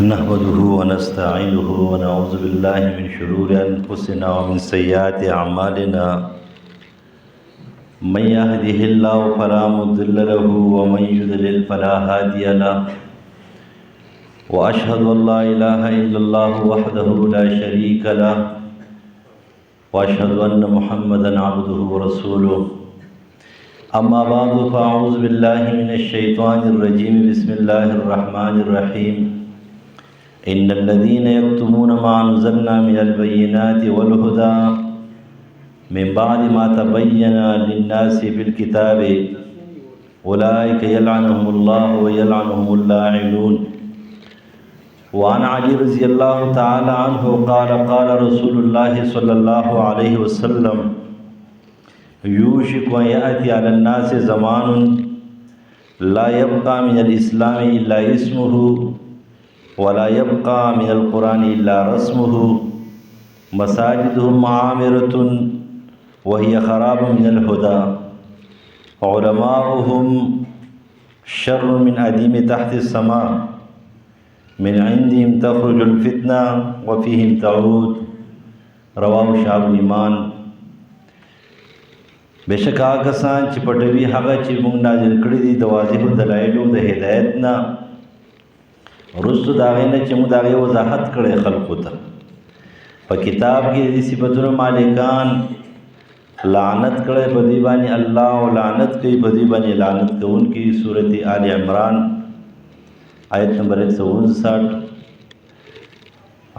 نحمده ونستعينه ونعوذ بالله من شرور أنفسنا ومن سيئات أعمالنا من يهده الله فلا مضل له ومن يضلل فلا هادي له وأشهد أن لا إله إلا الله وحده لا شريك له وأشهد أن محمدا عبده ورسوله أما بعد فأعوذ بالله من الشيطان الرجيم بسم الله الرحمن الرحيم إن الذين يكتمون ما أنزلنا من البينات والهدى من بعد ما تبين للناس في الكتاب أولئك يلعنهم الله ويلعنهم اللاعنون. وعن علي رضي الله تعالى عنه قال قال رسول الله صلى الله عليه وسلم يوشك أن يأتي على الناس زمان لا يبقى من الإسلام إلا اسمه ولا يبقى من القرآن إلا رسمه مساجدهم عامرة وهي خراب من الهدى علماؤهم شر من أديم تحت السماء من عندهم تخرج الفتنة وفيهم تعود. رواه شعب الإيمان. بشک کسان چې پټوي هغه چې موږ نازل کړي دي د واضح دلایلو د هدایت نه وروسته د هغې نه چې موږ د هغې وضاحت کړی خلقو ته په کتاب کې د صفتونو مالکان لعنت کړی په دوی باندې الله او لعنت کوي په دوی باندې لعنت کوونکي سورت آل عمران آیت نمبر 159.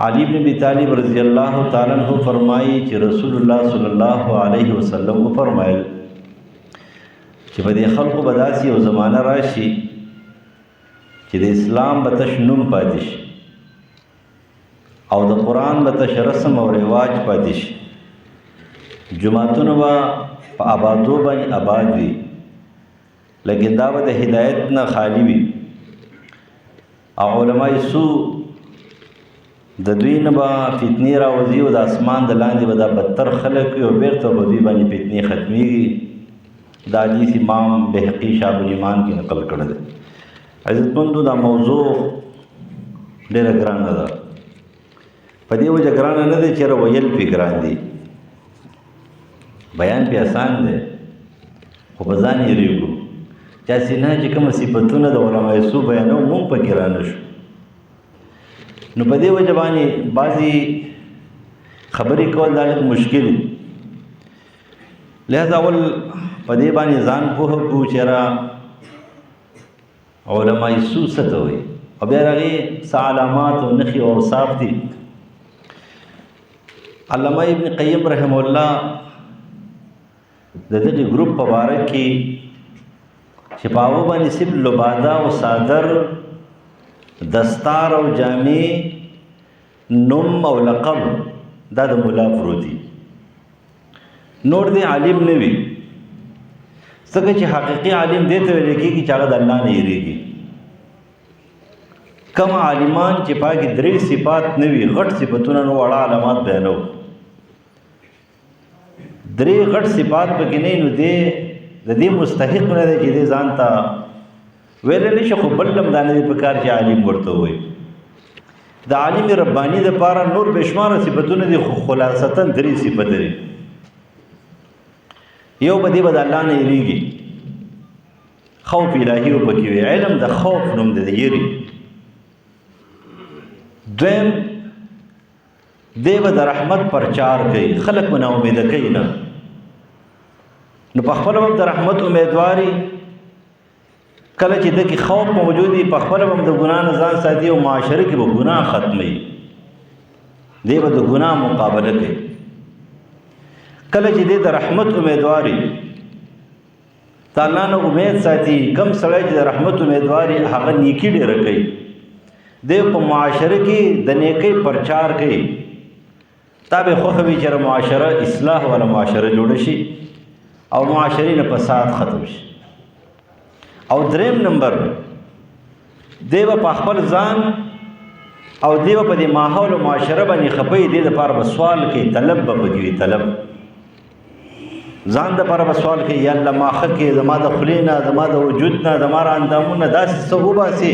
علی بن ابی طالب رضی اللہ تعالیٰ عنہ فرمائی چې رسول الله صلی الله علیه وسلم فرمایل چې په دې خلقو به داسې یو زمانه راشي چې د اسلام به تش نوم پاتې شي او د قرآن به تش رسم او رواج پاتې شي. جماعتونه به په آبادو باندې آباد وي لیکن دا به د هدایت نه خالی وي او علماء سو د دوی نه به فتنې راوځي او د اسمان د لاندې به دا بدتر خلک وي او بیرته به دوی باندې فتنې ختمیږي. دا حدیث امام بهقي شعب الایمان کې نقل کړی دی. عزتمندو دا موضوع ډېره ګرانه ده. په دې وجه ګرانه نه دی چې ویل پې ګران دي، بیان پې آسان دی خو په ځان یېرېږو چې هسې نه چې کومه صفتونه د علماء سو بیانو مونږ پکې رانه شو. نو په دې وجه باندې بعضې خبرې کول دا لږ مشکل دي. لہذا اول په دې باندې ځان پوه کړو چې علماء سو څه ته وایي او بیا د هغې څه علامات او نښې او اوصاف دي. علامه ابن قیم رحمه الله د دغې ګروپ په باره کې چې په هغو باندې صرف لباده او صادر دستار او جامې نوم او لقب دا د ملا پروتي نور دی عالم نه وي. ځکه چې حقیقي عالم دې ته ویل کېږي چې هغه د الله نه یېرېږي. کم عالمان چې په هغې درې صفات نه وي غټ صفتونه نو وړه علامات بیانو درې غټ صفات پکې نه نو دی د دې مستحق نه دی چې دې ځان ته ویلی نه شي خو بل هم دا نه دی پکار چې عالم ورته ووایي. د عالم رباني دپاره نور بېشماره صفتونه دي خو خلاصتا درې صفت لري. یو به دی به د الله نه یېرېږي، خوف الهي به پکې وي، علم د خوف نوم دی د یېرې. دویم دی به د رحمت پرچار کوي، خلک به ناامیده کوي نه نو په خپله به د رحمت امیدواري کله چې ده کې خوف موجود وي په خپله به د ګناه نه ځان ساتي او معاشره کې به ګناه ختموي. دی به د ګناه مقابله کوي. کله چې دی د رحمت امیدواري د الله نه امید ساتي. کم سړی چې د رحمت امیدواري هغه نیکي ډېره کوي. دی په معاشره کې د نیکۍ پرچار کوي. تا به خوښه وي چې معاشره اصلاح والا معاشره جوړه شي او معاشرې نه فساد ختم شي. او دریم نمبر دی به په خپل ځان او دی به په دې ماحول او معاشره باندې خپه دی دپاره به سوال کوي، طلب به پکې وي، طلب ځان دپاره به سوال کوي یا الله ما ښه کړې، زما د خولې نه زما د وجود نه زما را اندامونه داسې څه وباسې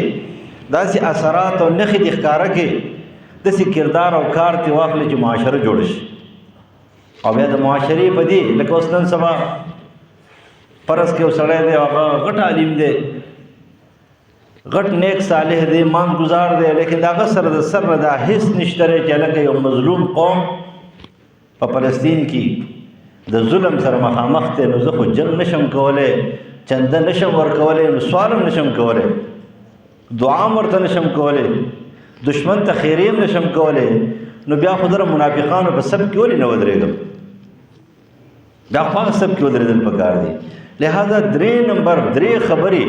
داسې اثرات او نښې دې ښکاره کې داسې کردار او کار ترې واخلې چې معاشره جوړه شي. او بیا د معاشرې په دې لکه اوس نن سبا فرض کې یو سړی دی هغه غټ عالم دی غټ نیک صالح دی مانځ ګزار دی لیکن د هغه سره د سر نه دا هیڅ نشته دی چې لکه یو مظلوم قوم په فلسطین کې د ظلم سره مخامخ دی نو زه خو جنګ نشم کولی چنده نشم ورکولی نو سوال هم نشم کولی دعا هم ورته نشم کولی دشمن ته خیرې هم نشم کولی نو بیا خو زه منافقانو په صف کې ولې نه ودرېږم بیا خو هغه صف کې ودرېدل پکار دي. لہذا 3 نمبر 3 خبرې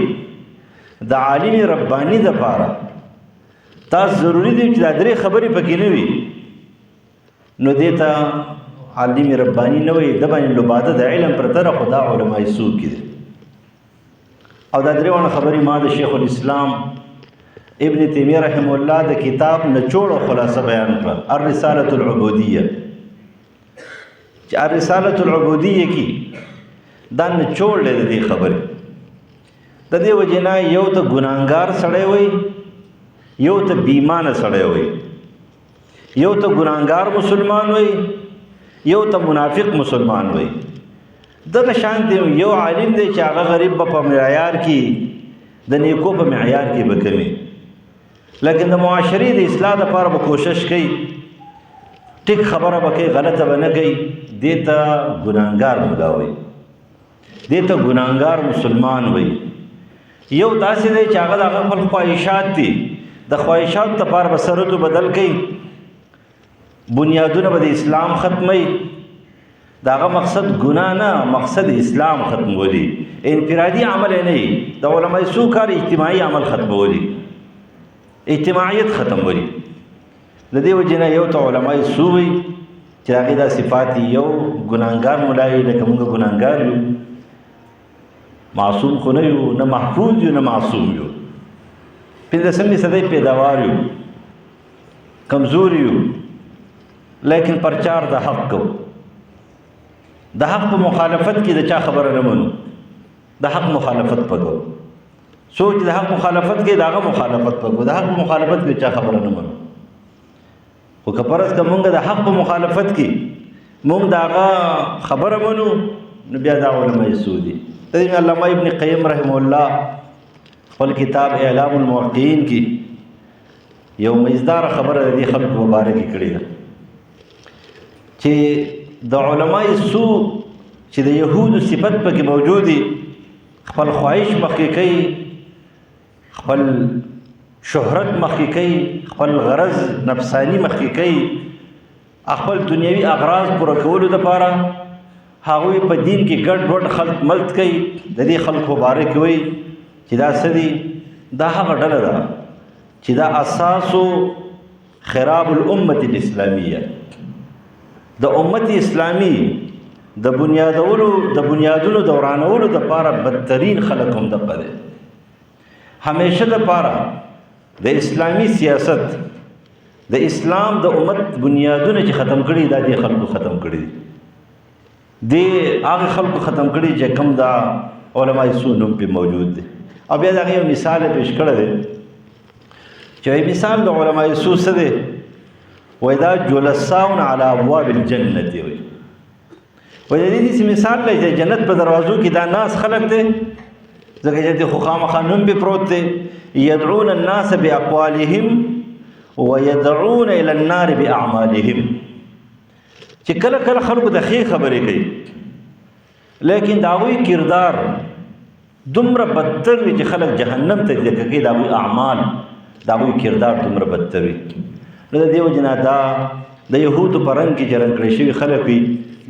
د عالم رباني دپاره تاسو ضروري دي چې دا 3 خبرې پکې نه وي نو دې ته عالم رباني نه وي د باندې لباده د علم پرته خو دا علماء سوء کې دي. او دا 3 خبرې ما د شیخ الاسلام ابن تیمیه رحمه الله د کتاب نچوړ او خلاصه بیان کړه الرسالة العبودیه چې الرسالة العبودیه کې دا نچوړ دی د دې خبرې د دې وجې نه یو ته ګناهګار سړی وي یو ته بیمانه سړی وي یو ته ګناهګار مسلمان وي یو ته منافق مسلمان وي. دغه شان دی یو عالم دی چې هغه غریب به په معیار کې د نیکو په معیار کې به کمی لیکن د معاشرې د اصلاح لپاره به کوشش کوي ټیک خبره به کوي غلطه به نه کوي دې ته ګناهګار مولا وي دې ته ګناهګار مسلمان وي. یو داسې دی چې هغه د هغه خپل خواهشات دي د خواهشاتو لپاره به سرتو بدل کوي بنیادونه به د اسلام ختموي د هغه مقصد ګناه نه مقصد اسلام ختمولی انفرادي عمل نه وي د علماء سوء کار اجتماعي عمل ختمولی اجتماعیت ختمولی. د دې وجې نه یو ته علماء سوء وي چې هغې دا صفات یو ګناهګار مولا وي لکه موږ ګناهګار یو معصوم خو نه یو نه محفوظ یو نه معصوم یو 15مې صدۍ پیداوار یو کمزور یو لیکن پرچار د حق کو د حق په مخالفت کې د چا خبره نه منو د حق مخالفت پکو سوچ د حق مخالفت کې داغه مخالفت پکو د حق مخالفت کې چا خبره نه منو خو که پرس که مونږ د حق مخالفت کې مونږ داغه خبره منو نو بیا دا علماء سوء دي. تدې علامه ابن قیم رحمه الله خپل کتاب اعلام الموقعین کې یو مزدار خبره د دې خلکو مبارکي کړې ده چې د علماء سوء چې د یهودو صفت پکې موجود دي خپل خواهش مخکې کوي خپل شهرت مخکې کوي خپل غرض نفسانی مخکې کوي خپل دنیوي اغراض پوره کولو دپاره هغوی په دین کې ګډ وډ خلط ملت کوي د دې خلکو مبارک وي چې دا څه دي دا هغه ډله ده چې دا اساسو خراب الامة الاسلامیه د امت اسلامی د بنیادونو دورانولو دپاره بدترین خلک هم دغه دی. همیشه دپاره د اسلامی سیاست د اسلام د امت بنیادونه چې ختم کړي دا دې خلکو ختم کړي دي هغه خلکو ختم کړي چې کوم دا علماء سوء نوم پې موجود دی. او بیا د هغې یو مثال یې پیش کړی دی چې مثال د علماء سوء څه دی وایي دا جلساون علی ابواب الجنت وایي د دې مثال دی چې جنت په دروازو کې دا ناس خلک دی ځکه چې خو خامخا نوم پې پروت دی یدعون الناس باقوالهم ويدعون الى النار باعمالهم چې کله کله خلکو د ښې خبرې کوي لیکن د هغوی کردار دومره بدتر وي چې خلک جهنم ته ځي کوي د هغوی اعمال د هغوی کردار دومره بدتر وي. نو د دې وجې نه دا د یهودو په رنګ کې چې رنګ کړی شوي خلک وي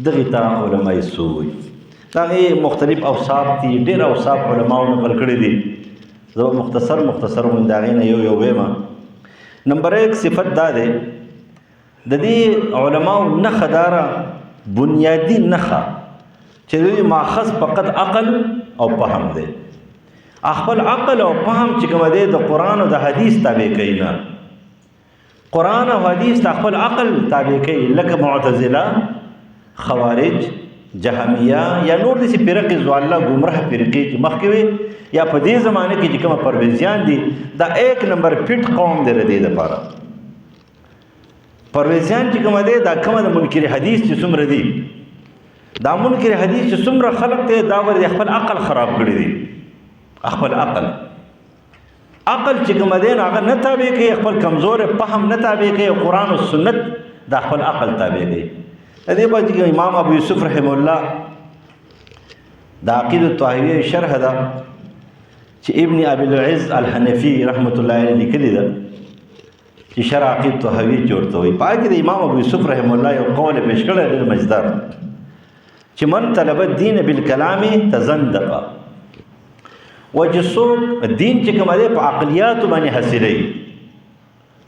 دغې ته علماء سوء وي. د هغې مختلف اوصاف دي ډېر اوصاف علماو نقل کړي دي زه مختصر د هغې نه یو ویمه. نمبر 1 صفت دا دی د دې علماو نښه داره بنیادي نښه چې دوی ماخذ فقط عقل او فهم دی خپل عقل او فهم چې کوم دی د قرآن او د حدیث تابع کوي نه قرآن او حدیث ته خپل عقل تابع کوي لکه معتزله خوارج جهمیه یا نور داسې فرقې ضاله ګمراه فرقې چې مخکې وي یا په دې زمانه کې چې کومه پرویزیان دي دا 1 نمبر فټ قوم دی د دې دپاره. پرویزیان چې کومه دی دا کومه د منکر حدیث چې څومره دي دا منکر حدیث چې څومره خلق دی دا ورته خپل عقل خراب کړی دی. خپل عقل چې کومه دی هغه نه تابع کوي، خپل کمزور فهم نه تابع کوي، قرآن او سنت دا خپل عقل تابع کوي. د دې باندې امام ابو یوسف رحم الله د عقیدة الطحاویه شرح ده چې ابن ابي العز الحنفي رحمت الله علیه لیکلی ده چې شرح عقیدة الطحاویه چې ورته وایي. په هغې کې د امام ابو یوسف رحم الله یو قول پیش کړی ډېر مزدار چې من طلب الدین بالکلام تزندق، و چې څوک دین چې کوم دی په عقلیاتو باندې حاصلوي،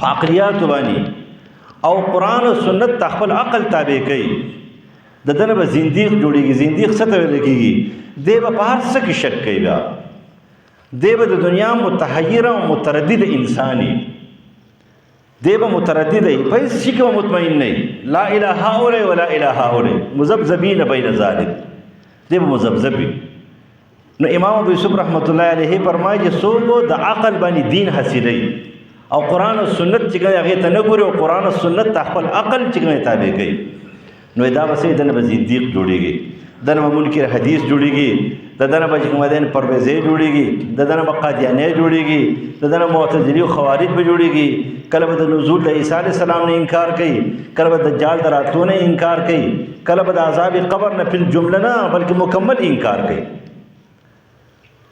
په عقلیاتو باندې او قرآن او سنت ته خپل عقل تابع کوي د دنه به زندیق جوړیږي. زندیق څه ته ویل کېږي؟ دی به په هر څه کې شک کوي، بیا دی به د دنیا متحیر او متردد انساني، دی به متردد وي، په هېڅ شي کې به مطمئن نه وي. لا اله هؤلاء ولا اله هؤلاء مذبذبین بین ذلک، دی به مذبذب وي. نو امام ابو یوسف رحمت الله علیه فرمایي چې څوک د عقل باندې دین حاصلوي او قرآن او سنت چې کوي هغې ته نه ګوري او قرآن او سنت ته خپل عقل چې کوي تابع کوي، نو دا به څه دنه به زندیق جوړېږي، دنه به منکر حدیث جوړېږي، د دنه به چې کوم دی پرویزی جوړېږي، د دنه به قادیانی جوړېږي، د دنه معتزلي او خوارج به جوړېږي. کله به د نزول د عیسی علیه السلام نه انکار کوي، کله به د دجال د راتلو نه انکار کوي، کله به د عذاب قبر نه فل جمله نه بلکې مکمل انکار کوي،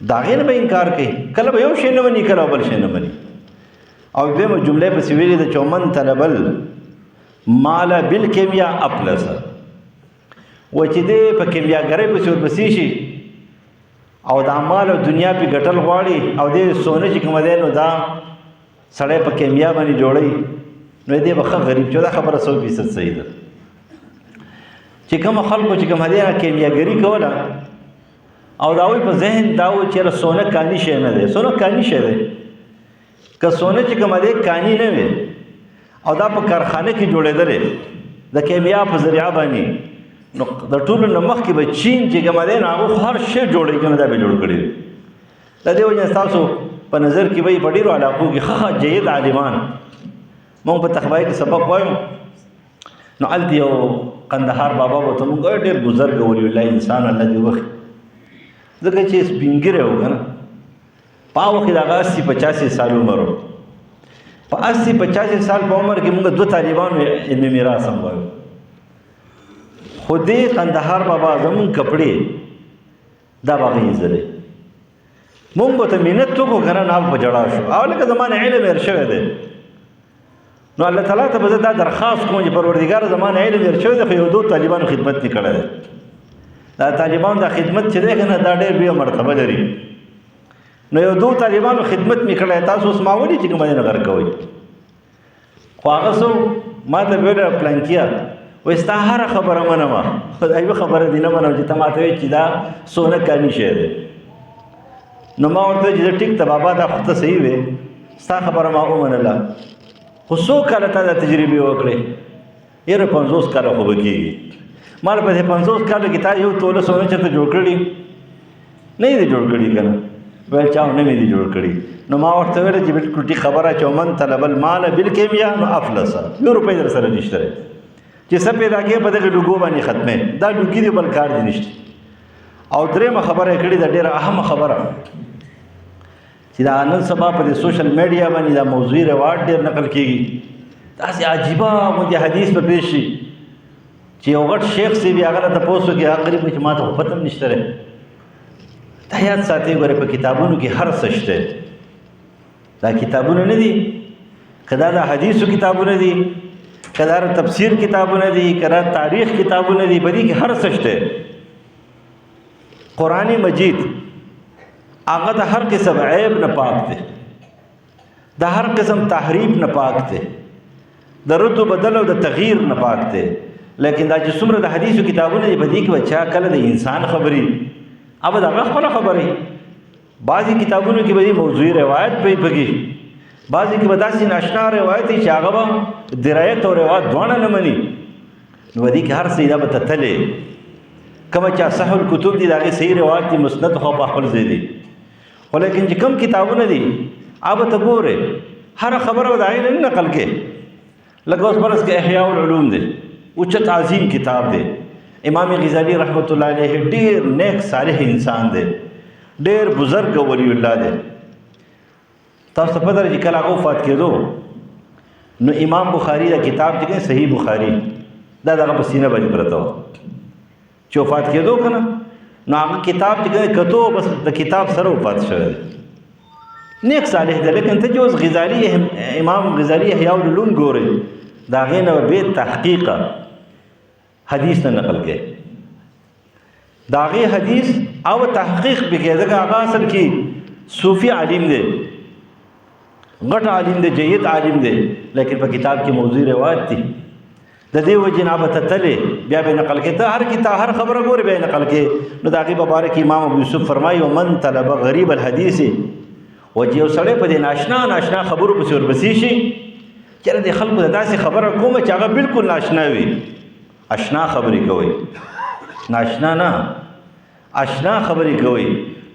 د هغې نه به انکار کوي. کله به یو شی نه مني، کله بل شی نه مني. او بیا مو جملې پسې ویلې ده چې من طلب المال بالکیمیا افلس، و چې دی په کیمیاګرۍ پسې ورپسې شي او دا مال او دنیا پې ګټل غواړي او دی سونه چې کومه دی نو دا سړی په کیمیا باندې جوړوي، نو دی به ښه غریب چې دا خبره 100% صحیح ده. چې کومه خلکو چې کومه دی کیمیاګري کوله او دا وایي په ذهن دا و چې سونه کاني شی نه دی، سونه کاني شی دی. که سونه چې کومه دی کاني نه وي او دا په کارخانه کې جوړېدلې د کیمیا په ذریعه باندې، نو د ټولو نه مخکې به چین چې کومه دی نو هغه هر شی جوړوي که نه دا به جوړ کړي. د دې وجې ستاسو په نظر کې به په ډېرو علاقو کې ښه جید عالمان، مونږ په تخبایي کې سبق وایو، نو هلته یو قندهار بابا به ورته مونږ وایو ډېر بزرګ ولي الله انسان الله دې وخت، ځکه چې سپین ږیری و که نه، په هغه وخت کې د هغه 80-85 سال عمر و. په 80-85 سال په عمر کې مونږ 2 طالبانو علمي میراث هم وایو. خو دې قندهار بابا زمونږ کپړې دا به هغه ایزلې، مونږ به ورته منت وکړو که نه نو هغه په ژړا شو. او لکه زما نه علم هېر شوی دی، نو الله تعالی ته به زه دا درخواست کوم چې پروردګار زما نه علم هېر شوی دی، خو یو 2 طالبانو خدمت مې کړی دی. دا طالبان دا خدمت چې دی که نه دا ډېر بیا مرتبه لري. نو یو 2 طالبانو خدمت مې کړی، تاسو اوس ما ولې چې کومه دی نه غر کوئ. خو هغه څو ما ته به ویل پلانکیه وایي ستا هره خبره منمه، خو دا یوه خبره دې نه منم چې ته ما ته وایې چې دا سونه کاني شی دی. نو ما ورته چې زه ټیک ته بابا دا خو ته صحیح وې، ستا خبره ما ومنله، خو څو کاله تا دا تجربې وکړې؟ یاره 50 کاله خو به کېږي. ما له په دې 50 کالو کې تا یو توله سونه چېرته جوړ کړي؟ نه یې دې جوړ کړي که نه؟ ویل چا نه مې دي جوړ کړي. نو ما ورته ویله چې بلکل ټیک خبره چې من طلب المال بالکیمیا نو افلسه، یو روپۍ در سره نشته دی چې څه پیدا کړې په دغه ډوګو باندې ختمې، دا ډوګي دی بل کار دی نشته. او درېیمه خبره یې کړې ده ډېره اهمه خبره چې دا نن سبا په دې سوشل میډیا باندې دا موضوعي رواج ډېر نقل کېږي. داسې عجیبه غوندې حدیث به پیش شي چې یو غټ شیخ صاحب یې هغه له تپوس وکړي، هغه قریب چې ما ته خو پته هم نشته دی. دا یاد ساتئ ګورئ په کتابونو کې هر څه شته. دا کتابونه نه دي، که دا د حدیثو کتابونه دي، که دا تفسیر کتابونه دي، که دا تاریخ کتابونه دي، په دې کې هر څه شته. قرآن مجید هغه د هر قسم عیب نه پاک دی، د هر قسم تحریف نه پاک دی، د رد و بدل او د تغییر نه پاک دی. لیکن دا چې څومره د حدیثو کتابونه دي په دې کې به چا کله د انسان خبرې अब दगा खपला खबर है बाज़ी किताबों की बड़ी मौजूद रवायत पे पगी बाज़ी की बदासी नाशना रवायत ही चागबा दिरायत और रवायत द्वाना न मनी वदी के हर सीधा बतले کوم چې صحیح الکتب دي دغه صحیح روایت دي مسند خو په خپل ځای دي خو لیکن چې کوم کتابونه دي اوبه ته ګوره هر خبره ودای نه نقل کې لکه اوس فرض کې احیاء العلوم دي اوچت عظیم کتاب دی امام غزالی رحمت الله علیه ډیر نیک صالح انسان دی ډیر بزرگ ولی الله دی تاسو په دغه کله هغه وفات کېدو نو امام بخاری دا کتاب چې صحیح بخاری دا دغه پسینه باندې پرته چې وفات کېدو کنه نو هغه کتاب چې کتو بس د کتاب سره وفات شوی نیک صالح دی لیکن ته جو غزالی امام غزالی احیاء العلوم ګوري دا غینه به تحقیق حدیث نه نقل کې داغي حدیث او تحقیق به کې ځکه هغه اصل کې صوفي عالم دی غټ عالم دی جید عالم دی لیکن په کتاب کې موضوع روایت دي د دې وجه نه به تتلې بیا به نقل کې ته هر کتاب هر خبره ګوري به نقل کې نو داغي مبارک امام ابو یوسف فرمایي ومن طلب غریب الحديث وجه سړی په دې ناشنا خبرو په سر بسې شي چېرې د خلکو د داسې خبره کومه چې هغه بالکل ناشنا وي اشنا خبرې کوي ناشنا نه اشنا خبرې کوي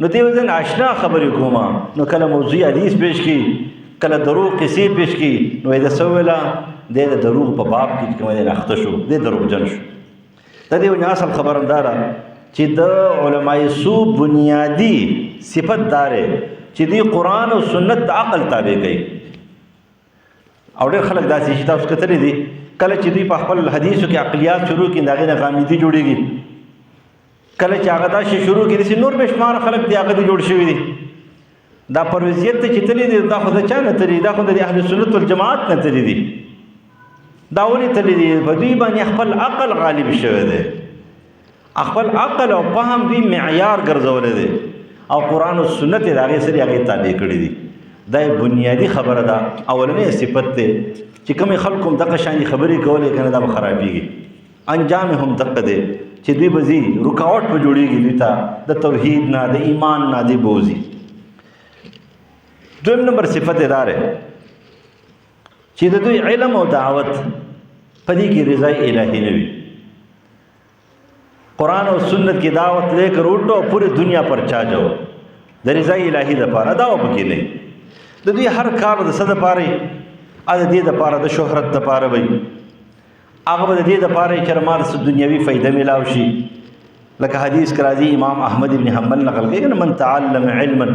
نو دې وجه ناشنا خبرې کومه نو کله موضوع حدیث پیش کی کله دروغ قصې پیش کی نو د سویلا د دروغ په باب کې کومه نه اخته شو د دروغ جن شو د دې وجه اصل خبردار چې د علماء سو بنیادی صفت دار چې دی قرآن او سنت د عقل تابع کوي او ډېر خلک داسې چې تاسو کتلی دي کله چې دوی په خپل حدیثو کې عقلیات شروع کړي د هغې نه غامیدي جوړېږي کله چې هغه دا شی شروع کړي داسې نور بې شماره خلک دي هغه دي جوړ شوي دي دا پرویزیت ته چې تللی دي دا خو د چا نه تللی دا خو د اهل سنت والجماعت نه تللی دي دا ولې تللی دي په دوی باندې خپل عقل غالب شوی دی خپل عقل او فهم دوی معیار ګرځولی دی او قرآن او سنت یې د هغې سره هغې تابع کړي دي دا بنیادی خبره ده اولنې صفت ده چې کوم خلکو هم دغه شان خبرې کولې کنه دا به خرابېږي انجام هم دغه ده چې دوی به ځي رکاوټ به جوړېږي دوی ته د توحید نه د ایمان نه دی بوځي دویم نمبر صفت یې دا ده چې د دوی علم او دعوت په دې کې رضای الهي نه وي قرآن او سنت کی دعوت لے کر اٹھو پوری دنیا پر چا جاؤ د رضای الهي دپاره دا وبکې نه د دوی هر کار د څه دپاره د دې دپاره د شهرت دپاره وي هغه به د دې دپاره چې ما د دنیوي فایده میلاو شي لکه حدیث کې راځي امام احمد ابن حنبل نقل کوي من تعلم علما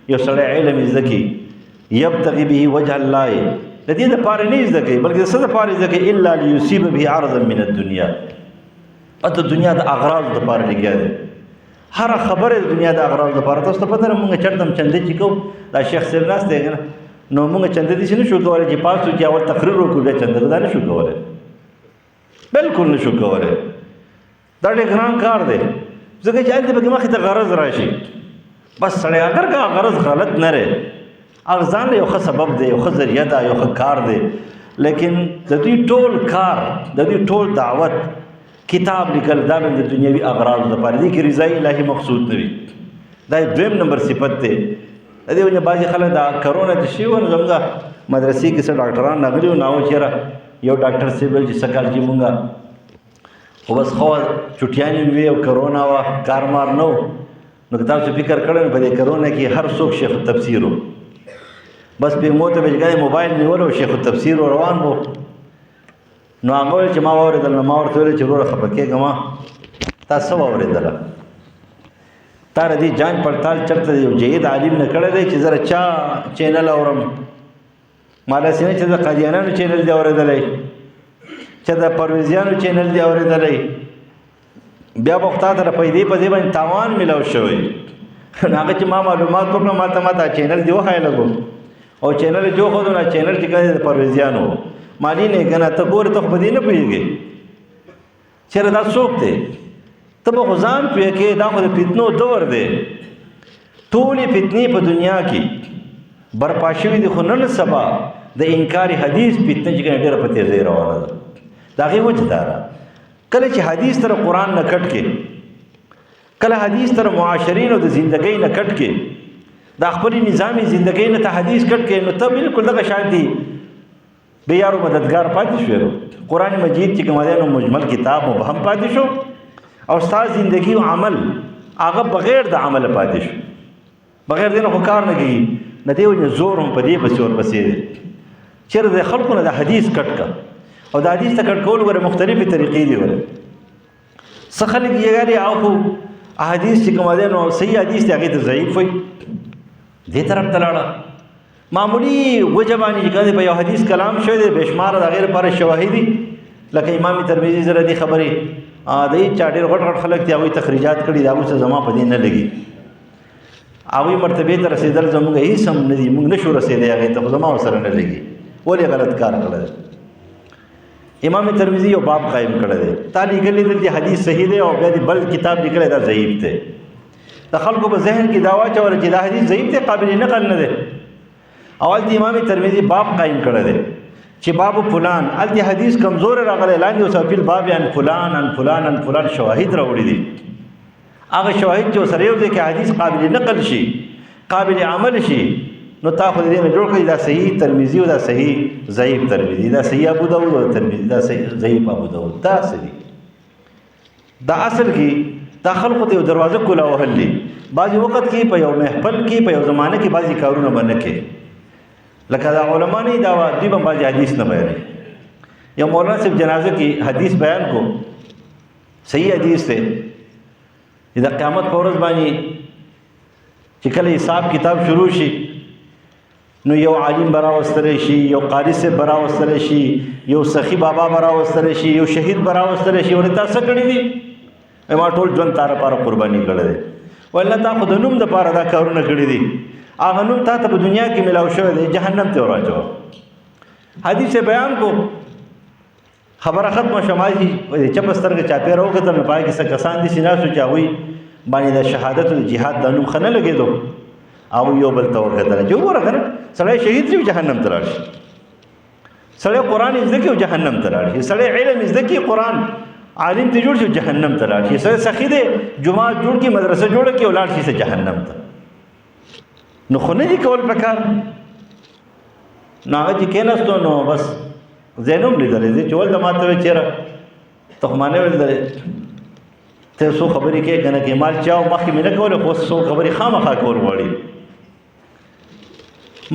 یو سړی علم زده کوي یبتغي به وجه الله د دې دپاره نه زده کوي بلکې د څه دپاره زده کوي الا لیصیب به عرضا من الدنیا د دنیا د اغراض دپاره لګیا دی هر خبره د دنیا د اغراض لپاره تاسو ته پته نه مونږ چرته چندې چې کوو دا شیخ صاحب ناست دی که نه نو مونږ چندې داسې نه شو کولی چې پاس شو چې اول تقریر وکړو بیا چنده دا نه شو کولی بلکل نه شو کولی دا ډېر ګران کار دی ځکه چې هلته پکې مخې ته غرض راشي بس سړی اگر که غرض غلط نه دی هغه ځان له یو ښه سبب دی یو ښه ذریعه ده یو ښه کار دی لیکن د دوی ټول کار د دوی ټول دعوت کتاب لیکل دا د دنیوي اغراض لپاره دي کې رضای الهي مقصود نه وي دا دویم نمبر صفت دی د دې وجه بعضې خلک دا کرونا چې شوي وه نو زموږ مدرسې کې څه ډاکټران راغلي وو نو هغه چېرې یو ډاکټر صاحب ویل چې څه کال چې مونږ خو بس ښه چټیانې وې او کرونا وه کار مار نه و نو که تاسو فکر کړی نو په دې کرونا کې هر څوک شیخ التفسیر و بس پې مو ته به چې موبایل نیولی و شیخ التفسیر و روان و نو هغه ویل چې ما واورېدل نو ما ورته ویل چې وروره خفه کېږه ما تا څه واورېدله تا د دې جانچ پړتال چېرته یو جید عالم نه کړی دی چې زه چا چینل اورم ما داسې نه چې د قادیانانو چینل دی اورېدلی چې د پرویزیانو چینل دی اورېدلی بیا به خو تا ته د پیدې په دې باندې تاوان میلاو شوی نو هغه چې ما معلومات وکړم ما ته چینل دی وښایه لګو او چینل یې جوښودو نه چینل چې کوم دی د پرویزیانو مالی نه کنه ته ګورې ته خو په دې نه پوهېږې چېرې دا څوک دی ته به خو ځان پوهه کې دا خو د فتنو دور دی ټولې فتنې په دنیا کې برپا شوي دي خو نن سبا د انکار حدیث فتنه چې کومه ډېره په تیزۍ روانه ده د هغې وجه دا ده کله چې حدیث سره قرآن نه کټ کې کله حدیث سره معاشرینو د زندګۍ نه کټ کې دا خپلې نظامي زندګۍ نه ته حدیث کټ کې نو ته بالکل دغه شان دي بے یارو مددگار پاتې شو قرآن مجید چې کوم دی نو مجمل کتاب مبهم پاتې شو او ستا زندگی او عمل هغه بغیر د عمل پاتې شو، بغیر دې نه خو کار نه کېږي. نه دې وجې زور هم په دې پسې ورپسې دی. چېرې د خلکو نه د حدیث کټ کا، او د حدیث ته کټ کول ګوره مختلفې طریقې دي. ګوره څه خلک یې او خو احادیث چې کوم دی نو صحیح حدیث دی هغې ته ضعیف وایي، دې طرف ته لاړه. معمولي وجه باندې چې کوم دی په یو حدیث کلام شوی دی بې شماره د هغې لپاره شواهد دي. لکه امام ترمذي زره دې خبرې د چا ډېر غټ غټ خلک دي هغوی تخریجات کړي دي، هغوی څه زما په دې نه لګي، هغوی مرتبې ته رسېدل زموږ هېڅ هم نه دي، موږ نه شو رسېدی هغې ته، خو زما ورسره نه لګي. ولې غلط کار کړی دی؟ امام ترمذي یو باب قایم کړی دی، تا لیکلی دی حدیث صحیح دی او بیا دې بل کتاب لیکلی دا ضعیف دی. د خلکو په ذهن کې دا واچوله چې دا حدیث ضعیف دی، قابل نقل نه دی. او هلته امام ترمذي باب قایم کړی دی چې باب فلان، هلته حدیث کمزور راغلی، لاندې اوس فی الباب عن فلان عن فلان عن فلان شواهد راوړي دي. هغه شواهد چې سره یو دی کې حدیث قابل نقل شي، قابل عمل شي، نو تا خو دې نه جوړ کړي دا صحیح ترمذي او دا صحیح ضعیف ترمذي، دا صحیح ابو داود او ترمذي دا صحیح ضعیف ابو داود. دا څه دي؟ دا اصل کې دا خلکو ته یو دروازه کولا وهل دي. بعضې وخت کې په یو محفل کې په یو زمانه کې بعضې کارونه به نه کوي، لکه دا علما نه دا دوی به بعضې حدیث نه بیانوي. یو مولانا صاحب جنازه کې حدیث بیان کو، صحیح حدیث دی چې د قیامت په ورځ باندې چې کله حساب کتاب شروع شي نو یو عالم به راوستلی شي، یو قاري صاحب به راوستلی شي، یو سخي بابا به راوستلی شي، یو شهید به راوستلی شي. ورته تا څه کړي دي؟ ما ټول ژوند تا لپاره قرباني کړی دی. ویل نه، تا خو د نوم دپاره دا کارونه کړي دي، هغه نوم تا ته په دنیا کې میلاو شوی دی، جهنم ته وراچوه. حدیث بیان کو، خبره ختمه شوه. ما چې چپه سترګه چاپېره وکتل نو په هغې کې څه کسان داسې ناست وو چې هغوی باندې د شهادت او د جهاد دا نوم ښه نه لګېدو. هغوی یو بل ته وکتله چې وګوره که نه سړی شهید شي جهنم ته لاړ شي، سړی قرآن زده کړي او جهنم ته لاړ شي، سړی علم زده کړي قرآن عالم ته جوړ شي جهنم ته لاړ شي، سړی سخي دی جومات جوړ کړي مدرسه جوړه کړي او لاړ شي جهنم ته. نو خو نه دي کول پکار. نو هغه چې کېناستو نو بس ځای هم لیدلی دی چې ولته ما ته وایي چېره ته خو ما نه ویل ته څو خبرې کوې که نه کوې، مال چا مخکې مې نه کولې خو اوس څو خبرې خامخا کول غواړي.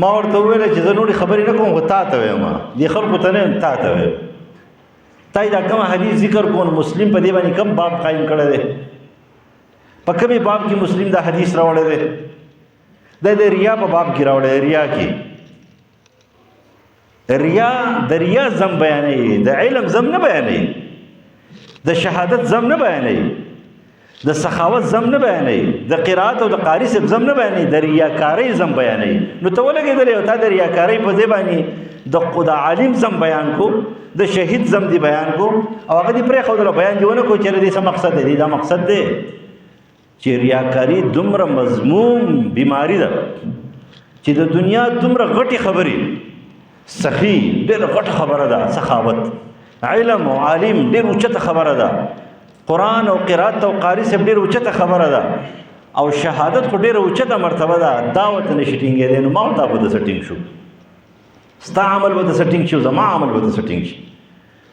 ما ورته وویله چې زه نورې خبرې نه کوم خو تا ته وایم، دې خلکو ته نه یم تا ته وایم. تا دا کوم حدیث ذکر کوم مسلم په دې باندې کوم باب قایم کړی دی؟ په کومې باب کې مسلم دا حدیث راوړی دی؟ دا د ریا په باب کې راوړی دی. ریا کې ریا د ریا ذم بیانوي، د علم ذم نه بیانوي، د شهادت ذم نه بیانوي، د سخاوت ذم نه بیانوي، د قرات او د قاری صاحب ذم نه بیانوي، د ریاکارۍ ذم بیانوي. نو ته ولګېدلی او تا د ریاکارۍ په ځای باندې د عالم ذم بیان کو، د شهید ذم دی بیان کو، او هغه دې پرېښودلو بیان دې ونه کړو چې دې څه مقصد دی. دا مقصد دی چې ریاکاري دومره مضموم بیماری ده چې د دنیا دومره غټې خبرې، سخي ډېره غټه خبره ده، سخاوت علم او عالم ډېر اوچته خبره ده، قرآن او قرات او قاری صاحب ډېر اوچته خبره ده، او شهادت خو ډېره اوچته مرتبه ده. دا ورته نشي ټینګېدی. نو ما ورته به دسه ټینګ شو، ستا عمل به دسه ټینګ شي او زما عمل به دسه ټینګ شي.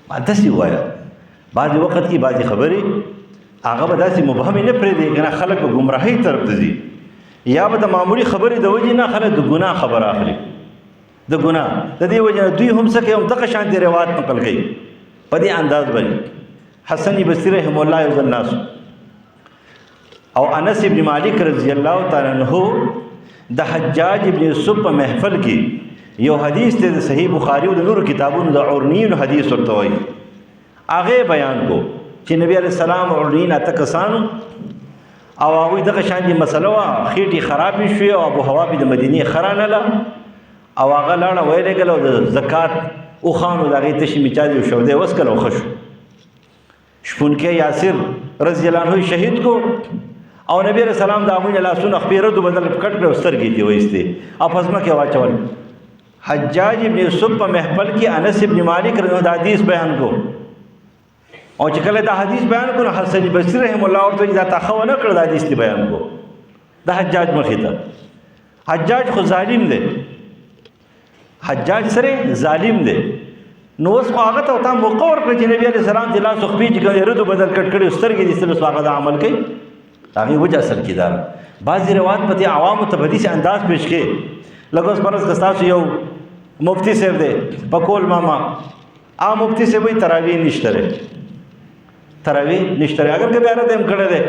ما داسې ووایه. بعضې وخت کې بعضې خبرې هغه به داسې مبهمې نه پرېږدي که نه خلک به ګمراهۍ طرف ته ځي، یا به د معمولي خبرې د وجې نه خلک د ګناه خبره اخلي، د ګناه د دې وجې نه دوی هم څه کوي، هم دغه شانتې روایت نقل کوي په دې انداز باندې. حسن بصري رحمه الله یو ځل ناست او انس ابن مالک رضی الله تعالی عنہ د حجاج ابن یوسف په محفل کې یو حدیث دی د صحیح بخاري او د نورو کتابونو د عرنیینو حدیث ورته وایي. هغې بیان کو چې نبی علیه السلام عرنیین اته کسانو او هغوی دغه شانتې مسله وه، خېټې خرابې شوې او ابو هوا پې د مدینې ښه رانله او هغه لاړه ویلېږله او د زکات اوښانو د هغې تشې میچا دي شودی وسکل او ښه شو. شپونکی یاسر رضی الله عنه شهید کو او نبی علیه السلام د هغوی نه لاسونه خپې ردو بدل کټ کړې او سترګې ترې وایستې او په ځمکې واچول. حجاج ابن یوسف په محفل کې انس ابن مالک رضی الله حدیث بیان کو او چې کله دا حدیث بیان کو نو حسن بصري رحم الله ورته دا تا ښه ونه کړه دا حدیث دې بیان کو د حجاج مخې ته. حجاج خو ظالم دی، حجاج سره ظالم دی، نو اوس خو هغه ته تا موقع ورکړه چې نبي علیه السلام د لاس خپې چې کوم ردو بدل کټ کړي سترګې دې سره هغه د عمل کوي هغې وجه اصل کې دا بعضې روایت په دې عوامو ته په داسې انداز پیش کړي لکه اوس فرض که ستاسو یو مفتی صاحب دی پکول ماما مفتی صاحب وایي تراویح نشته دی تراویح نشته دی اگر که بیا رد هم کړی دی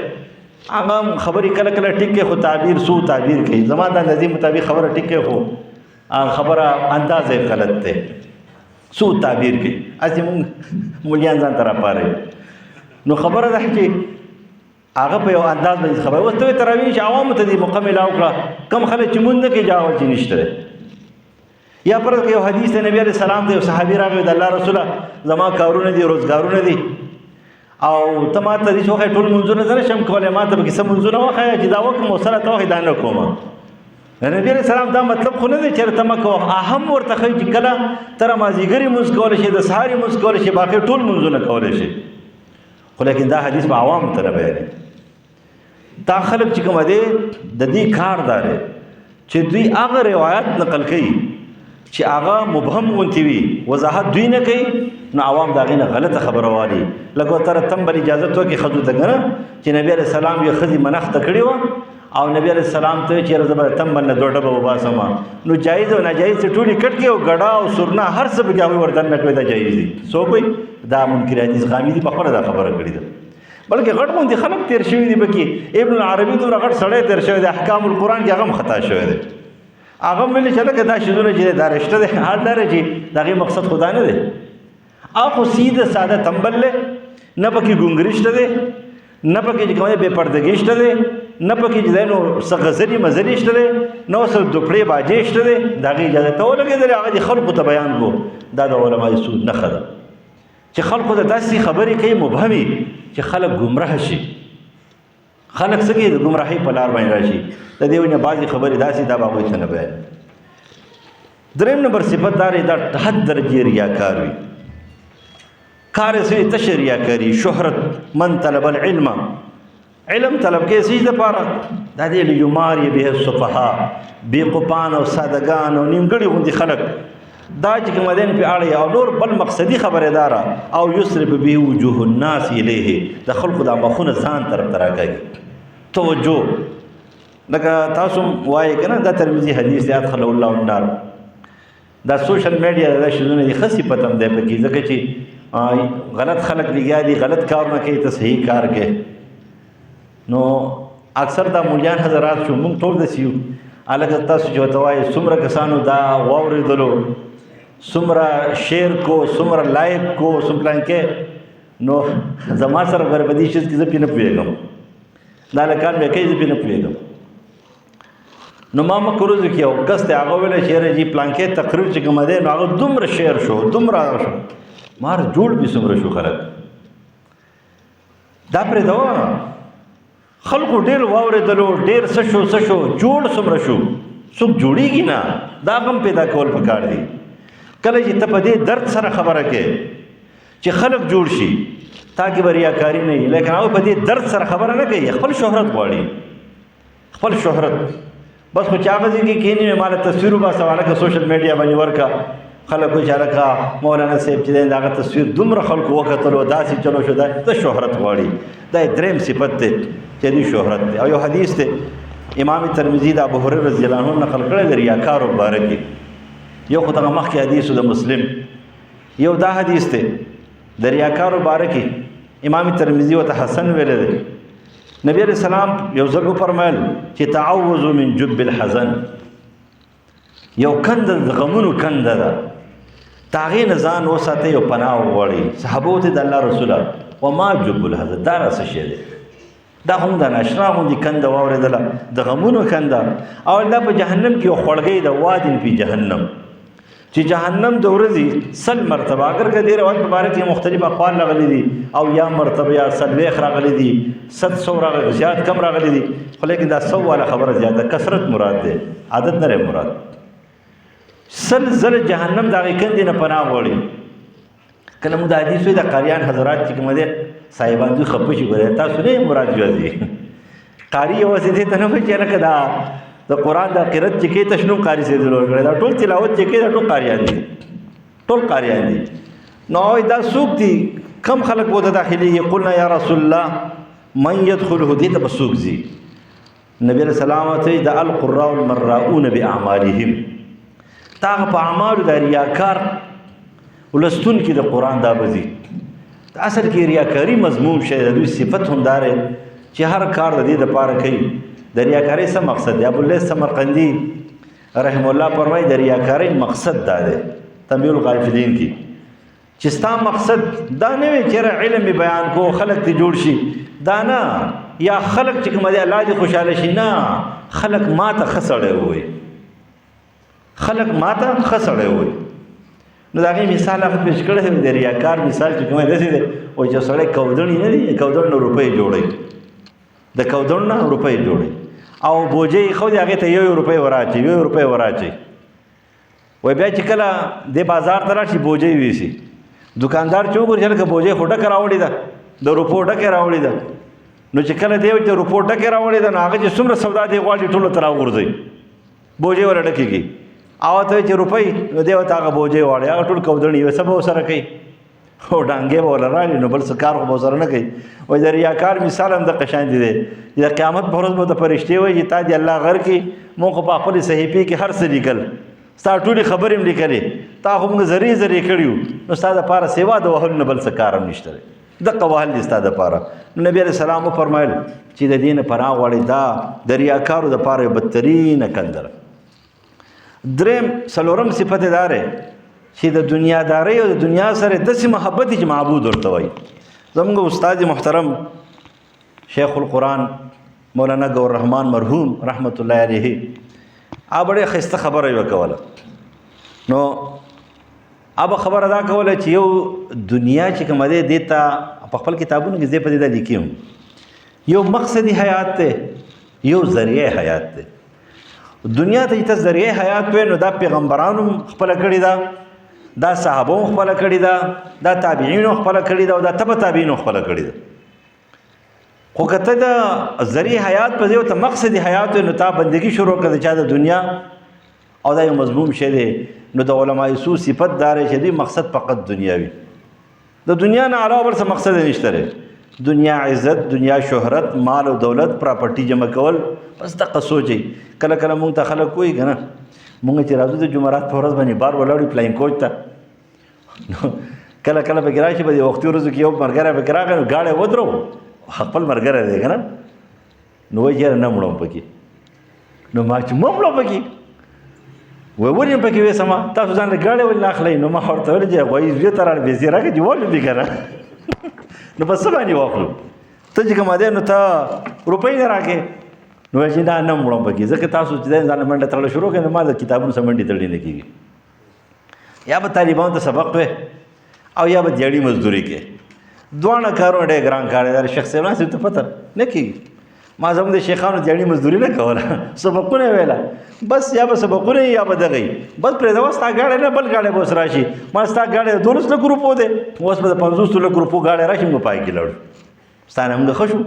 هغه خبرې کله کله ټیک کوي خو تعبیر سو تعبیر کوي زما د اندازې مطابق خبره ټیک کوي خو خبره انداز یې غلط دی سو تعبیر کوي هسې مونږ مولیان ځان ته راپارئ نو خبره ده چې هغه په یو انداز باندې خبره اوس ته وایي تراویح چې عوامو ته دې موقع میلاو کړه کم خلک چې مونږ نه کوي جواب چې نشته دی یا پرته که یو حدیث دی نبي علیه السلام ته یو صحابي راغی د الله رسوله زما کارونه دي روزګارونه دي او ته ما ته حدیث وښیه ټول منځونه زه نشم کولی ما ته پکې څه منځونه وښیه چې دا وکړم او سره ته وښیې دا نه کوم نبي علیه السلام دا مطلب خو نه دی چې ته مه کوه اهم ورته ښایي چې کله ته مازدیګري لمونځ کولی شي د سهار لمونځ کولی شي باقي ټول منځونه کولی شي خو لیکن دا حدیث به عوامو ته نه بیانوي دا خلک چې کومه دی د دې کار دا دی چې دوی هغه روایت نقل کوي چې هغه مبهم غونتې وي وضاحت دوی نه کوي نو عوام د هغې نه غلطه خبره والي لکه تره تم بل اجازت وکړي ښځو ته که نه چې نبي علیه السلام یو ښځې منښته کړې وه او نبي علیه السلام ته وایي چې یاره زه به تم بل نه 2 ډبه وباسم نو جایز او ناجایز یې ټولې کټ کړي او ګډا او سرنا هر څه پکې هغوی ور دننه کړی دا جایز دي څوک وایي دا منکر حدیث غامي دي پخپله دا خبره کړې ده بلکې غټ غوندې خلک تېر شوي دي پکې ابن العربي دومره غټ سړی تېر شوی دی احکام القرآن کې هغه هم خطا شوی دی هغه هم ویلي چې لکه دا شیزونه چې دا رشته دی حال دا دی چې د هغې مقصد خدا نه دی خو سیده ساده تمبل دی نه پکې ګونګري شته دی نه پکې چې کوم دی بې پردګي شته دی نه پکې چې دی نو څه غزلي مزلي شته دی نه څه دوپړې باجې شته دی د هغې اجازه ته ولګېدلې هغه دې خلقو ته بیان کړو دا د علماء سود نښه ده چې خلقو ته داسې خبرې کوي مبهمې چې خلک ګمراه شي خلک څه کوي د ګمراهۍ په لار باندې راشي د دې وجې بعضې خبرې داسې دا به هغوی ته نه بیان دریم نمبر صفت دا دی دا حد درجې ریاکار وي کار یې څه تشه ریاکاري شهرت من طلب العلم علم طلب کې څه دپاره دا دی لیماري به الصفحاء بېقوپان او سادهګان او نیمګړي غوندې خلک دا چې کوم دین په اړه او نور بل مقصدي خبره داره او یسرب به وجوه الناس الیه د خلقو د مخونه ځان طرف ته راکاږي توجه لکه تاسو وایي که نه دا ترمذي حدیث دی ادخل الله النار دا سوشل میډیا دا شیزونه دي ښه صفت هم دی پکې ځکه چې غلط خلک لګیا دي غلط کارونه کوي ته صحیح کار کوي نو اکثر دا مولیان حضرات شو موږ ټول داسې یو هلکه تاسو چې ورته وایي څومره کسانو دا واورېدلو څومره شیر کو څومره لایک کو څومره نو زما سره بربدي شي چې زه پرې نه پوهېږم دا هلکان بیا کوي زه پرې نه پوهېږم نو ما مکه ورځو کې یو کس دی هغه ویلی چې یاره جي پلانکې تقریر چې کومه دی نو هغه دومره شیر شو دومره شو مار جوړ بې څومره شو خلک دا پرېږده خلکو ډېر واورېدلو ډېر څه شو جوړ څومره شو څوک جوړېږي نه دا غم پیدا کول پکار دي کله چې ته په دې درد سره خبره کوې چې خلک جوړ شي تا کې به ریاکاري نه وي لیکن هغه په دې درد سره خبره نه کوي خپل شهرت غواړي خپل شهرت بس خو چې هغه ځای کې کښېني مې ماله تصویر وباسه هلکه سوشل میډیا باندې ورکړه خلک وایي چې هلکه مولانا صاحب چې دی د هغه تصویر دومره خلکو وکتلو داسې چلو شو دا شهرت غواړي دا یې دریم صفت دی چې دوی شهرت دی او یو حدیث دی امام ترمذي د ابو هريره رضی الله عنه نقل کړی د ریاکارو باره کې یو خو دغه مخکې حدیث د مسلم یو دا حدیث دی د ریاکارو باره کې امام ترمذي ورته حسن ویلی دی نبی علیہ السلام یو ځل وفرمایل چې تعوذوا من جب الحزن یو کنده د غمونو کنده ده د هغې نه ځان وساتئ او پناه وغواړئ صحابه ورته د الله رسوله وما جب الحزن دا را څه شی دی دا هم د ناشنا غوندې کنده واورېدله د غمونو کنده او دا په جهنم کې یو خوړګۍ ده وادن فی جهنم چې جهنم د ورځې 100 مرتبه اگر که دې روایت په باره کې مختلف اقوال راغلي دي او یا مرتبه یا 40 راغلي دي 700 راغلي زیات کم راغلي دي خو لیکن دا 100 والا خبره زیاده کثرت مراد دی عادت نه مراد 100 ځله جهنم د هغې کندې نه پناه غواړي کله موږ د حدیث وایي د قاریان حضرات چې کومه دی صاحبان دوی خفه شي ګورئ تاسو نه مراد جوړي قاری یوازې دې ته نه وایي چې هلکه دا د قرآن د قرت چې کې تشنو قاری سي ضرور کړی دا ټول تلاوت چې کې دا ټول قاریان دي نو دا څوک دي کم خلک به ورته داخلېږي؟ قلنا یا رسول الله من یدخله، دې ته به څوک ځي؟ نبی علیہ السلام ته د القراء المراؤون باعمالهم، تا هغه په اعمالو د ریاکار ولستونکي د قرآن دا به ځي. اصل کې ریاکاري مضموم شی د دوی صفت هم دا دی چې هر کار د دې دپاره کوي. د ریاکارۍ څه مقصد دی؟ ابواللیث سمرقندي رحم الله فرمایي د ریاکارۍ مقصد دا دی تنبیه الغافلین کې چې ستا مقصد دا نه وي چې علم بیان کو خلک ته جوړ شي، دا نه، یا خلک چې کوم دی الله دې خوشحاله شي، نه، خلک ما ته ښه سړی ووایي، خلک ما ته ښه سړی ووایي. نو د هغې مثال هغه پېش کړی دی د ریاکار مثال چې کوم دی داسې دی وایي چې سړی کودڼي نه دي، کودڼ نه روپۍ جوړوي، د کودڼ نه روپۍ جوړوي او بوجۍ یې ښودي هغې ته 1 روپۍ وراچي، 1 روپۍ وراچي. وایي بیا چې کله دې بازار ته راشي بوجۍ ویسي، دکاندار چې وګوري چې لکه بوجۍ خو ډکه راوړې ده، د روپو ډکې راوړې ده، نو چې کله دی وایي چې روپو ډکې راوړې ده نو هغه چې څومره سودا دی غواړي ټولو ته راوغورځوي، بوجۍ ورله ډکېږي. او ته چې روپۍ نو دی ورته هغه بوجۍ واړي، هغه ټول کودڼي وي، څه به ورسره کوي؟ او ډانګې به ورله راړي، نو بل څه کار خو به ورسره نه کوي. وایي د ریاکار مثال هم دقه شانتې دی چې د قیامت په ورځ به ورته فرشتې وایي چې تا دې الله غر کړي، موږ خو په خپلې صحیفې کې هر څه لیکل، ستا ټولې خبرې هم لیکلې، تا خو موږ ذرې ذرې کړي وو، نو ستا دپاره سوا د وهلو نه بل څه کار هم نشته دی، دقه وهل دي ستا دپاره. نو نبي علیه السلام وفرمایل چې د دې نه پناه غواړئ، دا د ریاکارو دپاره یو بدترینه کنده ده. دریم څلورم صفت یې دا دی چې د دنیادارۍ او د دنیا سره داسې محبت چې معبود ورته وایي. زموږ استاد محترم شیخ القرآن مولانا گور رحمان مرحوم رحمت الله علیه ډېره ښایسته خبره یې وکوله. نو خبره دا کوله چې یو دنیا چې کومه دی دې ته په خپل کتابونو کې زه په دې دا لیکي هم، یو مقصدي حیات دی، یو ذریعه حیات دی. دنیا ته چې ته ذریعه حیات وایې نو دا پیغمبرانو هم خپله کړې ده، دا صحابو هم خپله کړې ده، دا تابعینو خپله کړې ده او دا تبع تابعینو خپله کړې ده. خو که ته د ذریعه حیات په ځای ورته مقصدي حیات وایې نو تا بندګي شروع کړه د چا د دنیا، او دا یو مضموم شی دی. نو د علماء سو صفت دا دی چې دوی مقصد فقط دنیاوي، د دنیا نه علاوه بل څه مقصد یې نشته دی. دنیا عزت، دنیا شهرت، مال او دولت، پراپرټي جمع کول، بس دقه سوچئ. کله کله مونږ ته خلک وایي که نه مونږ چې راځو د جمعرات په ورځ باندې بار ولاړو فلاین کوچ ته، نو کله کله پکې راشي په دې وختي ورځو کې یو ملګری پکې راغی نو ګاډی ودرو، خپل ملګری دی که نه، نو وایي یاره نه مړم پکې. نو ما چې مه مړم پکې، وایي ولې یم پکې ویسمه، تاسو ځان له ګاډی ولې نه اخلئ؟ نو ما ورته ویل چې وایي زوی ته راله بېزې راکړه چې ولې دي که نه نو په څه باندې واخلو؟ ته چې کومه دی نو ته روپۍ نه راکړې، نو وایي چې نه مړم پکې، ځکه تاسو چې دی ځان منډه تړل شروع کړئ نو ما د کتابونو سره منډې تړلې نه کېږي. یا به طالبانو ته سبق وې او یا به دیاړي مزدوري کې، دواړه کارونه ډېر ګران کار دی. شیخ صاحب ناست ته پته نه کېږي. ما زموږ د شیخانو دیاړي مزدوري نه کوله، سبقونه یې ویله، بس یا به سبقونه یا به دغه یي، بس پرېږده ستا ګاډی نه بل ګاډی به اوس راشي. ما ستا ګاډی د 12 لکو روپو دی، اوس به د 50 لکو روپو ګاډی راشي، موږ پای کې لاړو، ستا نه موږ ښه شو.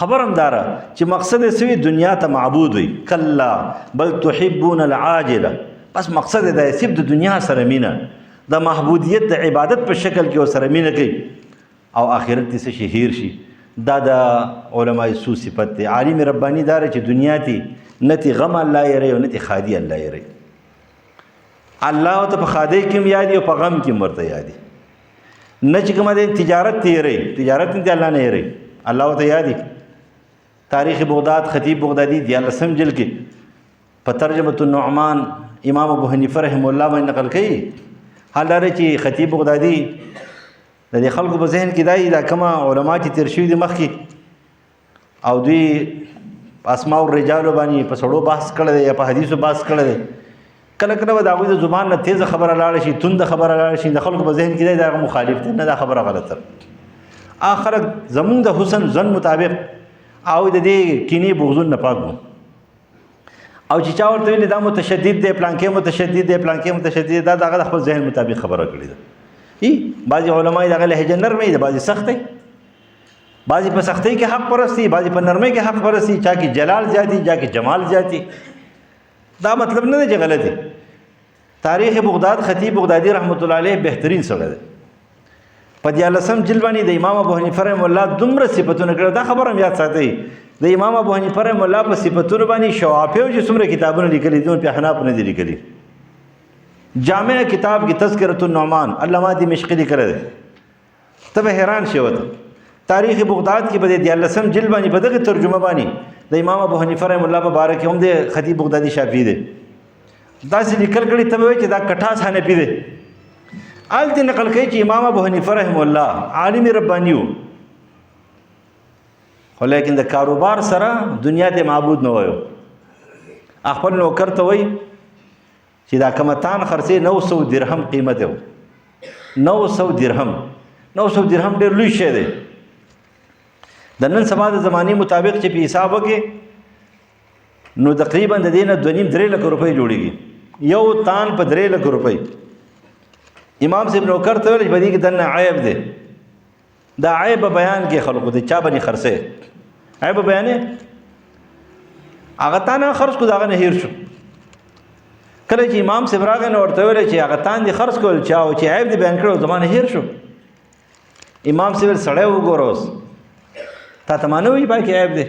خبر هم داره چې مقصد یې څه وي؟ دنیا ته معبود وي. کلا بل تحبون العاجله، بس مقصد یې دا صرف د دنیا سره مینه، د محبودیت د عبادت په شکل کې ورسره مینه کوي او آخرت دې څه شي هیر شي. دا د علماء سو صفت دی. عالم ربانی دا چې دنیا تی نه تی غم الله یری او نه تی خادي الله یری. الله ته په خادي کې یادي او په غم کې مرته یادي، نه چې کومه د تجارت تی یری، تجارت تی الله نه یری، الله ته یادي. تاریخ بغداد خطیب بغدادي دی الله سم جل کې په ترجمه النعمان امام ابو حنیفه رحم الله باندې نقل کړي. حال لري چې خطیب بغدادي د دې خلکو په ذهن کې دا کومه علما چې تیر شوي دي مخکې او دوی اسماء الرجالو باندې په سړو بحث کړی دی یا په حدیثو بحث کړی دی، کله کله به د هغوی د زبان نه تیزه خبره لاړه شي، تنده خبره لاړه شي، د خلکو په ذهن کې دی دا مخالف دی، نه دا خبره غلطه. خلک زمونږ د حسن ظن مطابق او د دې کینې بغضون نه پاک وو، او چې چا ورته ویلي دا متشدد دی، پلانکې متشدد دی، پلانکې متشدد دی، دا د هغه د خپل ذهن مطابق خبره کړې ده. بعضې علما یې دغه لهجه نرمه وي، د بعضې سخته، بعضې په سختۍ کې حق پرست دي، بعضې په نرمۍ کې حق پرست دي، چا کې جلال زیات دي، چا کې جمال زیات دي. دا مطلب نه دی چې غلط دي، تاریخ بغداد خطیب بغدادي رحمت الله علیه بهترین سره دی. په 14 جلد باندې د امام ابو حنیفه رحمه الله دومره صفاتونه کړل. دا خبره هم یاد ساتئ، د امام ابو حنیفه رحمه الله په صفاتونو باندې شوافیو چې څومره کتابونه لیکلي دي په حناف نه دي لیکلي. جامع کتاب کی تذکرۃ النعمان علامه دمشقی لیکلی دی. ته به حیران شې وته تاریخ بغداد کې په 14 جلد باندې په دغه ترجمه باندې د امام ابو حنیفه رحمه الله په باره کې هم د خطیب بغدادي شافعي دی داسې لیکل کړي. ته به وایې چې دا کټاس حنفي دی. هلته نقل کوي چې امام ابو حنیفه رحمه الله عالم رباني و، خو لیکن د کاروبار سره دنیا ته معبود نه وایو. خپل نوکر ته وایي چې دا کمتان خرڅې 900 درهم قیمت و. 900 درهم ډېر لوی شی دی. د نن سبا د زمانې مطابق چې په حساب وکړې نو تقریبا د دې نه 2.5-3 لک روپۍ جوړېږي. یو تان په 3 لک روپۍ. امام صاحب نوکر ته ویل چې په دې کې دننه عیب دی. دا عیب بیان کې خلکو دی چا باندې خرڅې عیب بیانې هغه تان خرڅ کو دا نه هیر شو. کله چې امام صاحب راغی نو ورته ویل چې هغه تان دي خرڅ کول چا او چې عیب دی بیان کړو زمانه هیر شو. امام صاحب سړی وګوره اوس تا ته مانه وي باقي عیب دی،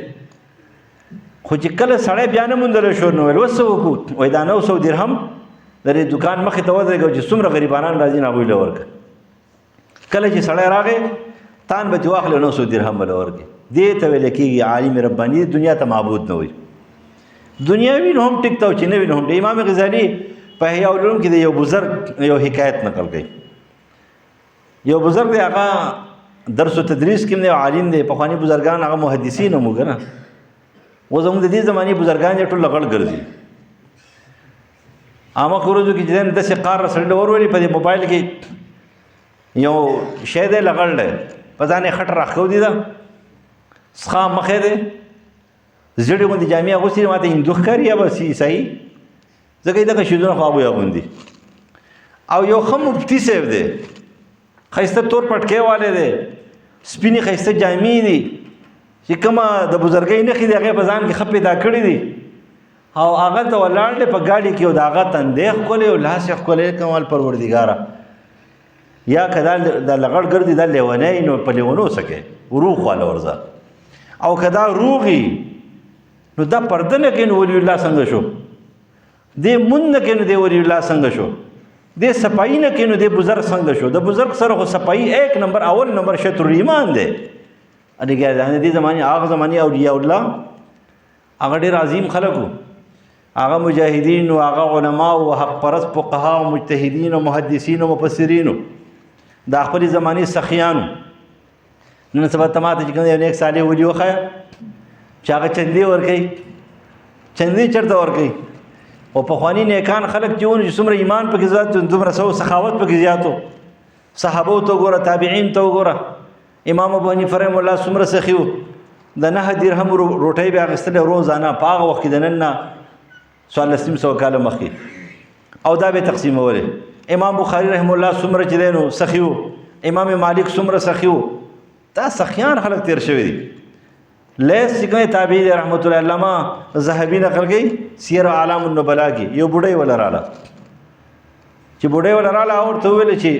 خو چې کله سړی بیا نه موندلی شو نو ویل اوس څه وکړو؟ وایي دا 900 درهم د دې دوکان مخې ته ودرېږه چې څومره غریبانان راځي نو هغوی له ورکړه. کله چې سړی راغی تان به دې واخلې 900 درهم به له ورکړې. دې ته ویل کېږي عالم رباني دنیا ته معبود نه وي. دنیا وي نو هم ټیک ته او چې نه وي نو هم. د امام غزالي په احیاء العلوم کې د یو بزرګ یو حکایت نقل کوي. یو بزرګ دی هغه درس و تدریس کې نه عالم دی. پخواني بزرګان هغه محدثین هم وګڼه. اوس زموږ د دې زمانې بزرګان یې ټول لغړ ګرځي. عامه ورځو کې چې داسې قار سړی ورولي په دې موبایل کې یو شی دی لغړ دی په ځان یې خټ راښکودي ده څخه مخې دی زړې غوندې جامې اغوستې ما ته هندو ښکاري یا به عیسایي ځکه یې دغه شیدونه خو هغوی اغوندي. او یو ښه مفتي صاحب دی ښایسته تور پټکې والی دی سپینې ښایسته جامې دي چې کومه د بزرګۍ نښې دي هغې په ځان کې ښه پیدا کړي دي. او هغه ته ولاړ دی په ګاډي کې او د هغه تندی ښکلی او لاس یې ښکلی کمال پروردګاره. یا که دا لغړ ګرځي دا لیونی نو په لیونو څه کوې روغ خواله ورځه. او که دا روغي نو دا پرده نه کوي نو ولی الله څنګه شو؟ دې مون نه کوي نو دې ولی الله څنګه شو؟ دې صفایي نه کوي نو دې بزرګ څنګه شو؟ د بزرګ سره خو صفایي 1 نمبر اول نمبر شطر ایمان دی. دې زمانې هغه زمانې اولیاء الله هغه ډېر عظیم خلک وو. هغه مجاهدین او هغه علما او حق پرست فقها او مجتهدین او محدثین او مفسرین د خپل زمانې سخیانو. نن سبا تماته چې کوم یو نیک صالح ولی وخایه چې هغه چندې ورکوي. چندې چېرته ورکوي؟ او پخواني نیکان خلک چې وو چې څومره ایمان پکې زیات دومره سخاوت پکې زیات و. صحابو ته وګوره تابعین ته وګوره. امام ابو حنیفه رحمه الله څومره سخي و. د 9 درهم روټۍ به اخیستلې روزانه په هغه وخت کې د نن نه 1400 کاله مخکې او دا به تقسیمولې. امام بخاري رحمه الله څومره چې دی نو سخي و. امام مالک څومره سخي و. دا سخیان خلک تیر شوي دي. لیث چې کوم تابعي دی رحمت الله علامه ذهبي نقل کوي سیر اعلام النبلا کې یو بوډۍ وله راله چې بوډۍ وله راله او ورته وویل چې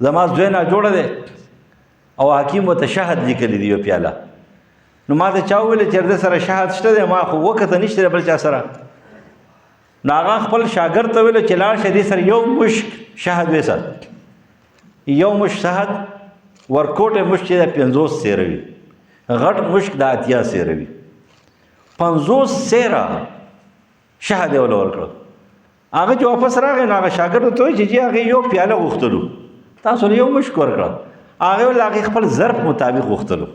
زما زوی ناجوړه دی او حکیم ورته شهد لیکلی دی یو پیاله. نو ما ته چا وویل چې د سره شهد شته دی؟ ما خو وکته نشته بل چا سره. نو هغه خپل شاګرد ته ویل چې لاړ شه دې سره یو مشک شهد ویسه. یو مشک شهد ورکوټه مشک چې 50 سیره وي غټ مشک د 80 سیره وي. 50 سیره شهد یې وله ورکړه. هغه چې واپس راغی نو هغه شاګرد ته وایي چې هغې یو پیاله غوښتلو تاسو له یو مشک ورکړه. هغې ویل هغې خپل ظرف مطابق غوښتلو.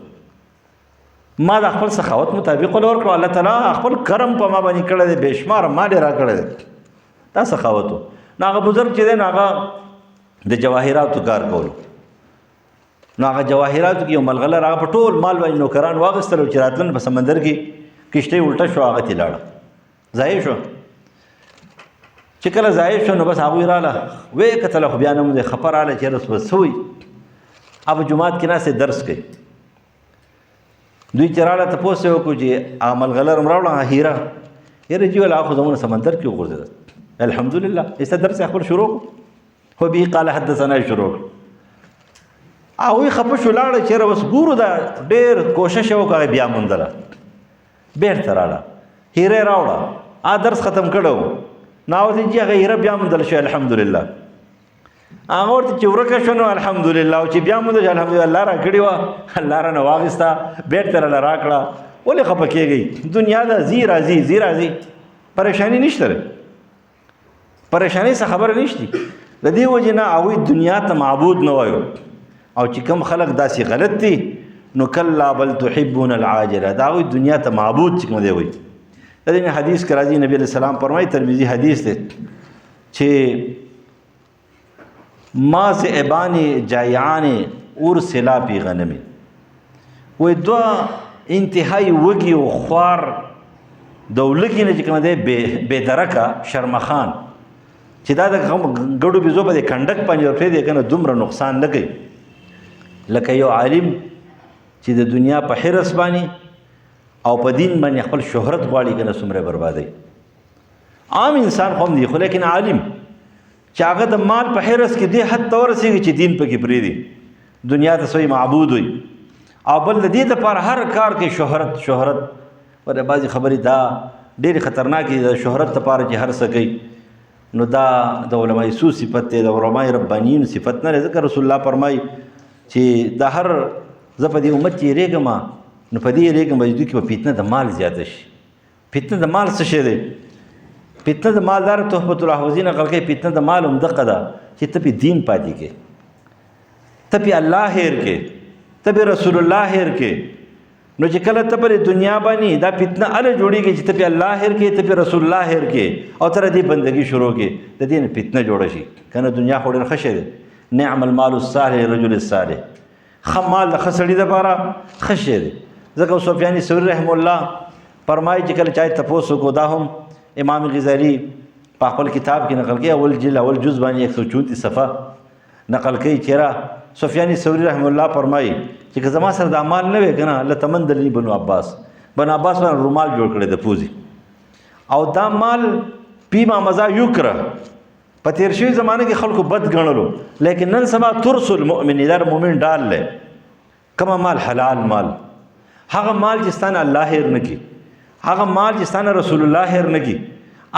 ما د خپل سخاوت مطابق ول ورکړو. الله تعالی خپل کرم په ما باندې کړی دی بې شماره مال یې را کړی دی. دا سخاوت و. نو هغه بزرګ چې دی نو هغه د جواهراتو کار کولو. نو هغه جواهراتو کې یو ملغلر هغه په ټول مال باندې نوکران واخیستلو چې راتلل په سمندر کې کشتۍ الټه شو هغه ترې لاړه ضایع شو. چې کله ضایع شو نو بس هغوی راله ویې کتله خو بیا نه مو دی خفه راله چې رس بس څه وایي. هغه جومات کې ناست درس کوي. دوی چې راله تپوس یې وکړو چې هغه ملغلر هم راوړه هغه هیره یاره جي ویل هغه خو زموږ سمندر کې وغورځېده. الحمدلله ایسته درس خپل شروع خو به قال حدثنا شروع هغوی خفه شو لاړه چېرې اوس ګورو دا ډېر کوشش یې وکړی بیا موندله بېرته راړه هیره راوړه درس ختم کړی ناوځي چې هغه هیره بیا موندل شوی الحمدلله هغه ورته چې ورکه شو نو الحمدلله او چې بیا موندل الحمدلله الله را کړې وه الله رانه واخېسته بېرته راله راکړه ولې خفه کېږئ دنیا ده ځي راځي ځي راځي پریشاني نشته دی پریشانۍ څه خبره نشته د دې وجې نه هغوی دنیا ته معبود نه وایو او چې کوم خلک داسې غلط دي نو کلا بل تحبون العاجله د هغوی دنیا ته معبود چې کوم دی وایي د دې حدیث کې راځي نبي علیه السلام فرمایي ترمذي حدیث دی چې ما ذئبان جایعان ارسلا فی غنم وایي دوه انتهایی وږي او خوار د ولږي نه چې کوم دی بې درکه شرمخان چې دا د ګډو بيزو په دې کنډک باندې ورپرېږدي که نه دومره نقصان نه کوي لکه یو عالم چې د دنیا په حرص باندې او په دین باندې خپل شهرت غواړي که نه څومره بربادوي عام انسان خو هم دی خو لیکن عالم چې هغه د مال په حرص کې دې حد ته ورسېږي چې دین پکې پرېږدي دنیا ته سوی معبود وي او بل د دې دپاره هر کار کې شهرت ورته بعضې خبرې دا ډېرې خطرناکې دي د شهرت دپاره چې هر څه کوي نو دا د علماء سو صفت دی د علماء ربانیین صفت نه دی ځکه رسول الله فرمایي چې د هر زه په دې امت کې یېرېږم نو په دې یېرېږم چې دوی کې به فتنه د مال زیاته شي فتنه د مال څه شی دی فتنه د مالدار تحفة الاحوزي نقل کوي فتنه د مال هم دقه ده چې ته پې دین پاتې کې ته پې الله هېر کې ته پې رسول الله هېر کې نو چې کله ته پر دنیا باندې دا فتنه هله جوړېږي چې ته پې الله هېر کې ته پې رسول الله هېر کې او ته دې بندګي شروع کې د دې نه فتنه جوړه شي که نه دنیا خو ډېر ښه شی دی نعم المال الصالح للرجل الصالح ښه مال د ښه سړي دپاره ښه شی دی ځکه سفیان ثوري رحم الله فرمایي چې کله چا یې تپوس وکړو دا هم امام غزالي په خپل کتاب کې نقل کوي اول جز باندې 134 صفحه نقل کوي چېرې سفیان ثوري رحم الله فرمایي چې که زما سره دا مال نه وی که نه لتمندلني بنو عباس باندې رومال جوړ کړی د پوزي او دا مال پیما مزا یکره په تیر شوي زمانه کې خلکو بد ګڼلو لیکن نن سبا ترس المؤمن دا مؤمن ډال دی کومه مال حلال مال هغه مال چې ستانه الله هېر نه کړي هغه مال چې ستانه رسول الله هېر نه کړي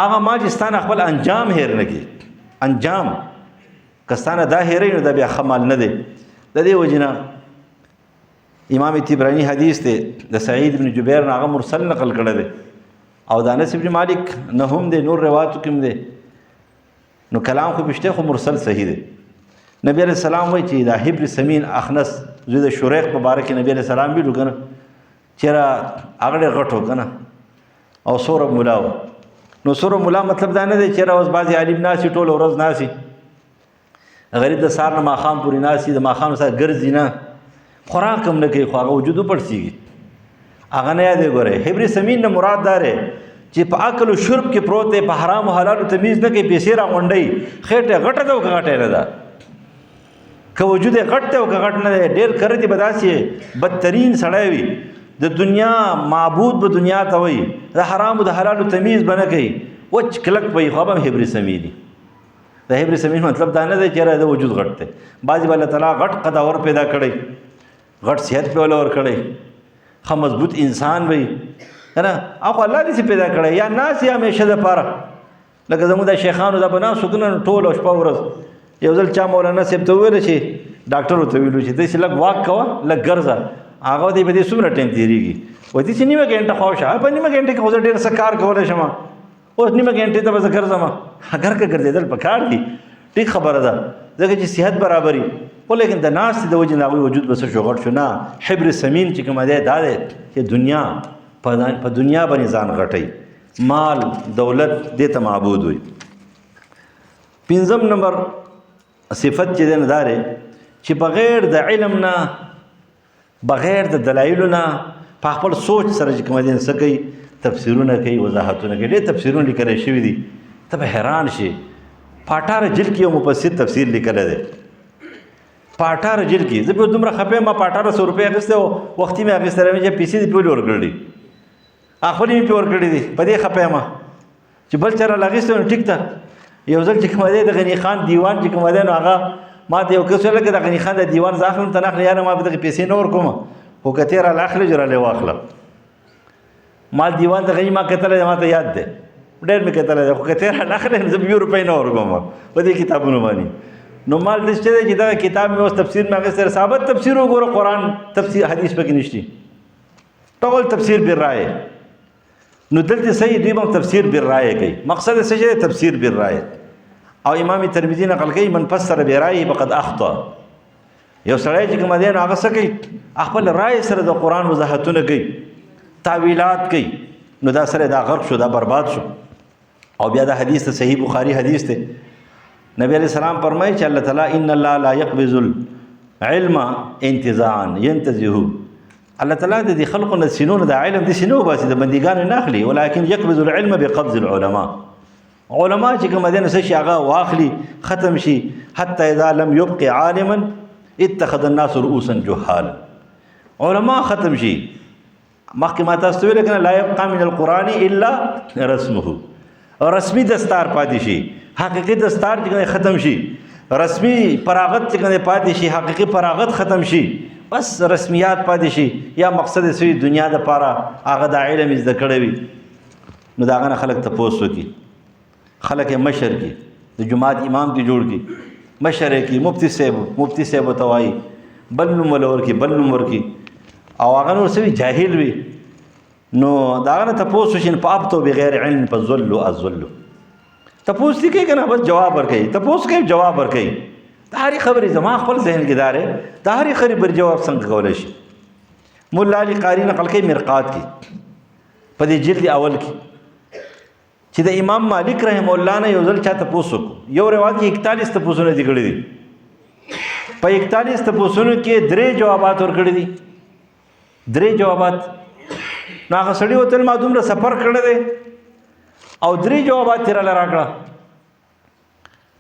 هغه مال چې ستانه خپل انجام هېر نه کړي انجام که ستانه دا هېروي نو دا بیا ښه مال نه دی د دې وجې نه امام طبراني حدیث دی د سعید بن جبیر نه هغه مرسل نقل کړی دی او د انس بن مالک نه هم دی نور روایتو کې هم دی نو کلام خو بشته خو مرسل صحیح دی نبی علیہ السلام وایي چې دا حبر سمین اخنس زوی د شریق په باره کې نبی علیہ السلام ویلو که نه چېرې هغه ډېر غټ و که نه او سوره ملا و نو سوره ملا مطلب دا نه دی چېرې اوس بعضې عالم ناستي ټوله ورځ ناستي غریب د سهار نه ماښام پورې ناستي د ماښام سره ګرځي نه خوراک هم نه کوي خو هغه وجود وپړسېږي هغه نه یادې ګورئ حبر سمین نه مراد دا دی چې په اکل و شرب کې پروت دی په حرام و حلالو تمیز نه کوي پیسې راغونډوي خېټه غټه ده او که غټه نه ده که وجود یې غټ دی او که غټ نه دی ډېر کره دي به داسې بدترین سړی وي د دنیا معبود به دنیا ته وایي د حرامو د حلالو تمیز به نه کوي وچ کلک به وي خو به هم حبر سمین دي د حبر سمین مطلب دا نه دی چې د وجود غټ دی بعضې به الله تعالی غټ قداور پیدا کړی غټ صحت په ولا ور کړی ښه مضبوط انسان وي که نه او خو الله دې پیدا کړی یا ناس یې همیشه دپاره لکه زموږ د شیخانو دا به ناست وو که نه ټوله شپه ورځ یو ځل چا مولانا صاحب ته وویله چې ډاکټر ورته ویلو چې داسې لږ واک کوه لږ ګرځه هغه دی په دې څومره ټایم تېرېږي وایي داسې نیمه ګنټه خوا شوه په نیمه ګنټه کې خو زه ډېر څه کار کولی شم اوس نیمه ګنټې ته به زه ګرځم اگر که ګرځېدل پکار دي ټیک خبره ده ځکه چې صحت برابري خو لیکن د ناستې د وجې نه هغوی وجود به څه شو غټ شو نه حبر سمین چې کومه دی دا دی چې دنیا په دنیا باندې ځان غټوي مال دولت دې ته معبود وي پنځم نمبر صفت چې دی نه دا دی چې بغیر د علم نه بغیر د دلایلو نه په خپل سوچ سره چې کومه دی څه کوي تفسیرونه کوي وضاحتونه کوي ډېر تفسیرونه لیکلی شوي دي ته به حیران شي په 18 جلد کې یو مفسر تفسیر لیکلی دی په 18 جلد کې زه به دومره خفه ما په 1800 روپۍ اخیستی او وختي مې اخیستی راوې چې پیسې دې ټولې ورکړي خپلې مې پې ورکړي دي په دې خفه یم چې بل چېرې راغېستی نو ټیک ده. یو ځل چې کوم دی د غني خان دیوان چې کوم دی نو هغه ما ته یو کس ویل که د غني خان د دیوان زه اخلم ته نه اخلې، یاره ما به دغې پیسې نه ورکوم، خو که ته راله اخلې جو راله واخله. ما دیوان د غني ما کتلی دی، ما ته یاد دی ډېر مې کتلی دی، خو که ته راله اخلې نو زه به 20 روپۍ نه ورکوم په دې کتابونو باندې. نو مال داسې دی چې دغه کتاب مې اوس تفسیر مې اخیستی، ثابت تفسیر وګوره، قرآن تفسیر حدیث پکې نشته، ټول تفسیر بالرایه. نو دلته صحیح دوی هم تفسیر بالرایه کوي. مقصد څه شی دی؟ تفسیر بالرایه. او امام ترمذی نقل کوي من فسر برایه فقد اخطا. یو سړی چې کوم دی نو هغه څه کوي؟ خپل رایه سره د قرآن وضاحتونه کوي، تعویلات کوي، نو دا سره دا غرق شو، دا برباد شو. او بیا دا حدیث ته صحیح بخاری حدیث ته نبی علیہ السلام فرمایي چې الله تعالی ان الله لا يقبض العلم انتزاعا ينتزعه. الله تعالی د دې خلقو نه سينونه د علم د سينو باسي، د بندګانو نه اخلي، ولكن يقبض العلم بقبض العلماء. علما چې کوم دین څه شي هغه واخلي ختم شي، حتى اذا لم يبق عالما اتخذ الناس رؤوسا جهالا. علما ختم شي. مخکې ما تاسو ویل کنه لا يبقى من القرآن الا رسمه. رسمي دستار پاتې شي، حقیقي دستار چې ختم شي، رسمي فراغت چې پاتې شي، حقیقي فراغت ختم شي، بس رسمیات پاتې شي. یا مقصد سوی دنیا د پاره هغه د علم زده کړی وي، نو د هغه نه خلک تپوس وکړي، خلک یې مشر کړي، د جماعت امام دې جوړ کړي، مشر یې کړي، مفتی صاحب ورته وایي، بل نوم ول ورکړي، بل نوم ورکړي، او هغه نور څه وي جاهل وي، نو د هغه نه تپوس وشي. په ابتو بغیر علم فالذل الذل. تپوس دې کوي که نه، بس جواب ورکوي، تپوس کوي جواب ورکوي. د هرې خبرې زما خپل ذهن کې دا دی، د هرې خبرې جواب څنګه کولی شي. مولا علي قاري نقل کوي مرقات کې په دې جلد اول کې چې د امام مالک رحم الله نه یو ځل چا تپوس وکړو. یو روایت کې 41 تپوسونه دي کړي دي، په 41 تپوسونو کې 3 جوابات ورکړي دي، 3 جوابات. نو هغه سړي وتل ما دومره سفر کړی دی او 3 جوابات تیره له راکړه.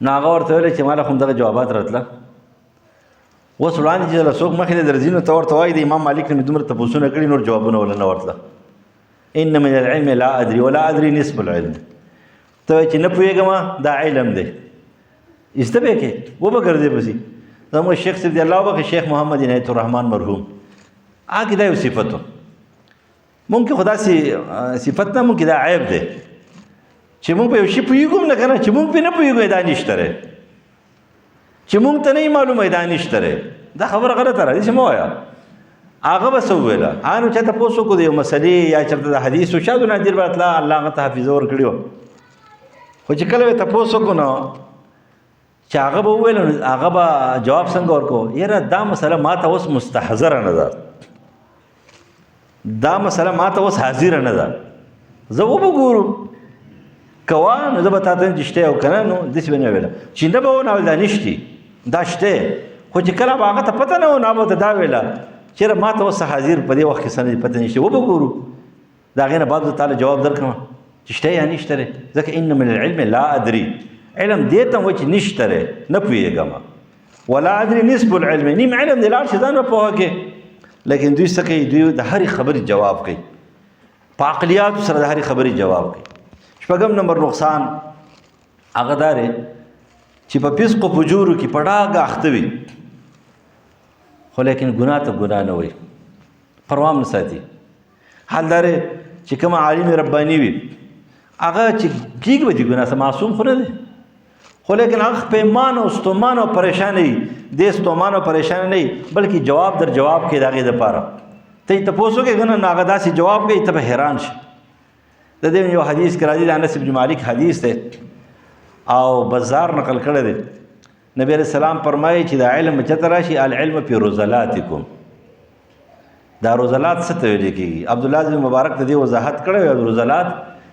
نو هغه ورته ویل چې ما له خو دغه جوابات راتله، اوس وړاندې چې له څوک مخې له درځي نو ته ورته وایي د امام مالک نه مې دومره تپوسونه کړي، نور جوابونه ولا نه ورتله. ان من العلم لا ادري ولا ادري نصف العلم. ته وایي چې نه پوهېږم دا علم دی، زده به یې کې وبه ګرځې پسې. زموږ شیخ صاحب دی الله وبخښي، شیخ محمد عنایت الرحمن مرحوم، هغه دا یو صفت و. مونږ کې خدا سي صفت نه، مونږ کې دا عیب دی چې مونږ په یو شي پوهېږو نه که نه، چې مونږ پرې نه پوهېږو دا نشته دی، چې مونږ ته نه معلومه دا نشته دی. دا خبره غلطه راځي چې مه وایه. هغه به څه وویله، هغه نو چا تپوس وکړو د یو مسلې یا چېرته د حدیثو شاید نادر به تله، الله هغه ته حافظه ورکړې وه، خو چې کله به تپوس وکړو نو چې هغه به وویل نو هغه به جواب څنګه ورکړو؟ یاره دا مسله ما ته اوس مستحضره نه ده، دا مسله ما ته اوس حاضره نه ده، زه وبه ګورم کوه نو زه به تا ته چې شته او که نه، نو داسې به نه ویله چې نه به وناول دا نشتي، دا شته. خو چې کله به هغه ته پته نه و نو به ته دا ویله چېرې ما ته اوس حاضر په دې وخت کې څه نه پته نشته، وبه ګورو. د هغې نه بعد زه تاله جواب درکړم چې شته یا نشته دی، ځکه ان من العلم لا ادري. علم دې ته وایي چې نشته دی، نه پوهېږم. ولا ادري نصف العلم، نیم علم دی، لاړ شي ځان به پوهه کې. لیکن دوی څه کوي؟ دوی د هرې خبرې جواب کوي، په عقلیاتو سره د هرې خبرې جواب کوي. 6 نمبر نقصان هغه دا دی چې په فسق او فجورو کې په ډاګه اخته وي، خو لیکن ګناه ته ګناه نه وایي، پروا هم نه ساتي. حال دا دی چې کوم عالم رباني وي هغه چې کېږي به د ګناه څخه معصوم خو نه دی، خو لیکن هغه پیمان او ستومان او پریشان وي، دې ستومان او پریشان نه وي، بلکې جواب در جواب کوي د هغې دپاره. ته یې تپوس وکړې که نه، نو هغه داسې جواب کوي ته به حیران شي. د دې یو حدیث کې راځي، د انس بن مالک حدیث دی او بازار نقل کړی دی. نبی علیہ السلام فرمایي چې د علم چېرته راشي؟ العلم فی رذلاتکم. دا رذلات څه ته ویل کېږي؟ عبدالله بن مبارک ته دې وضاحت کړی وی، رذلات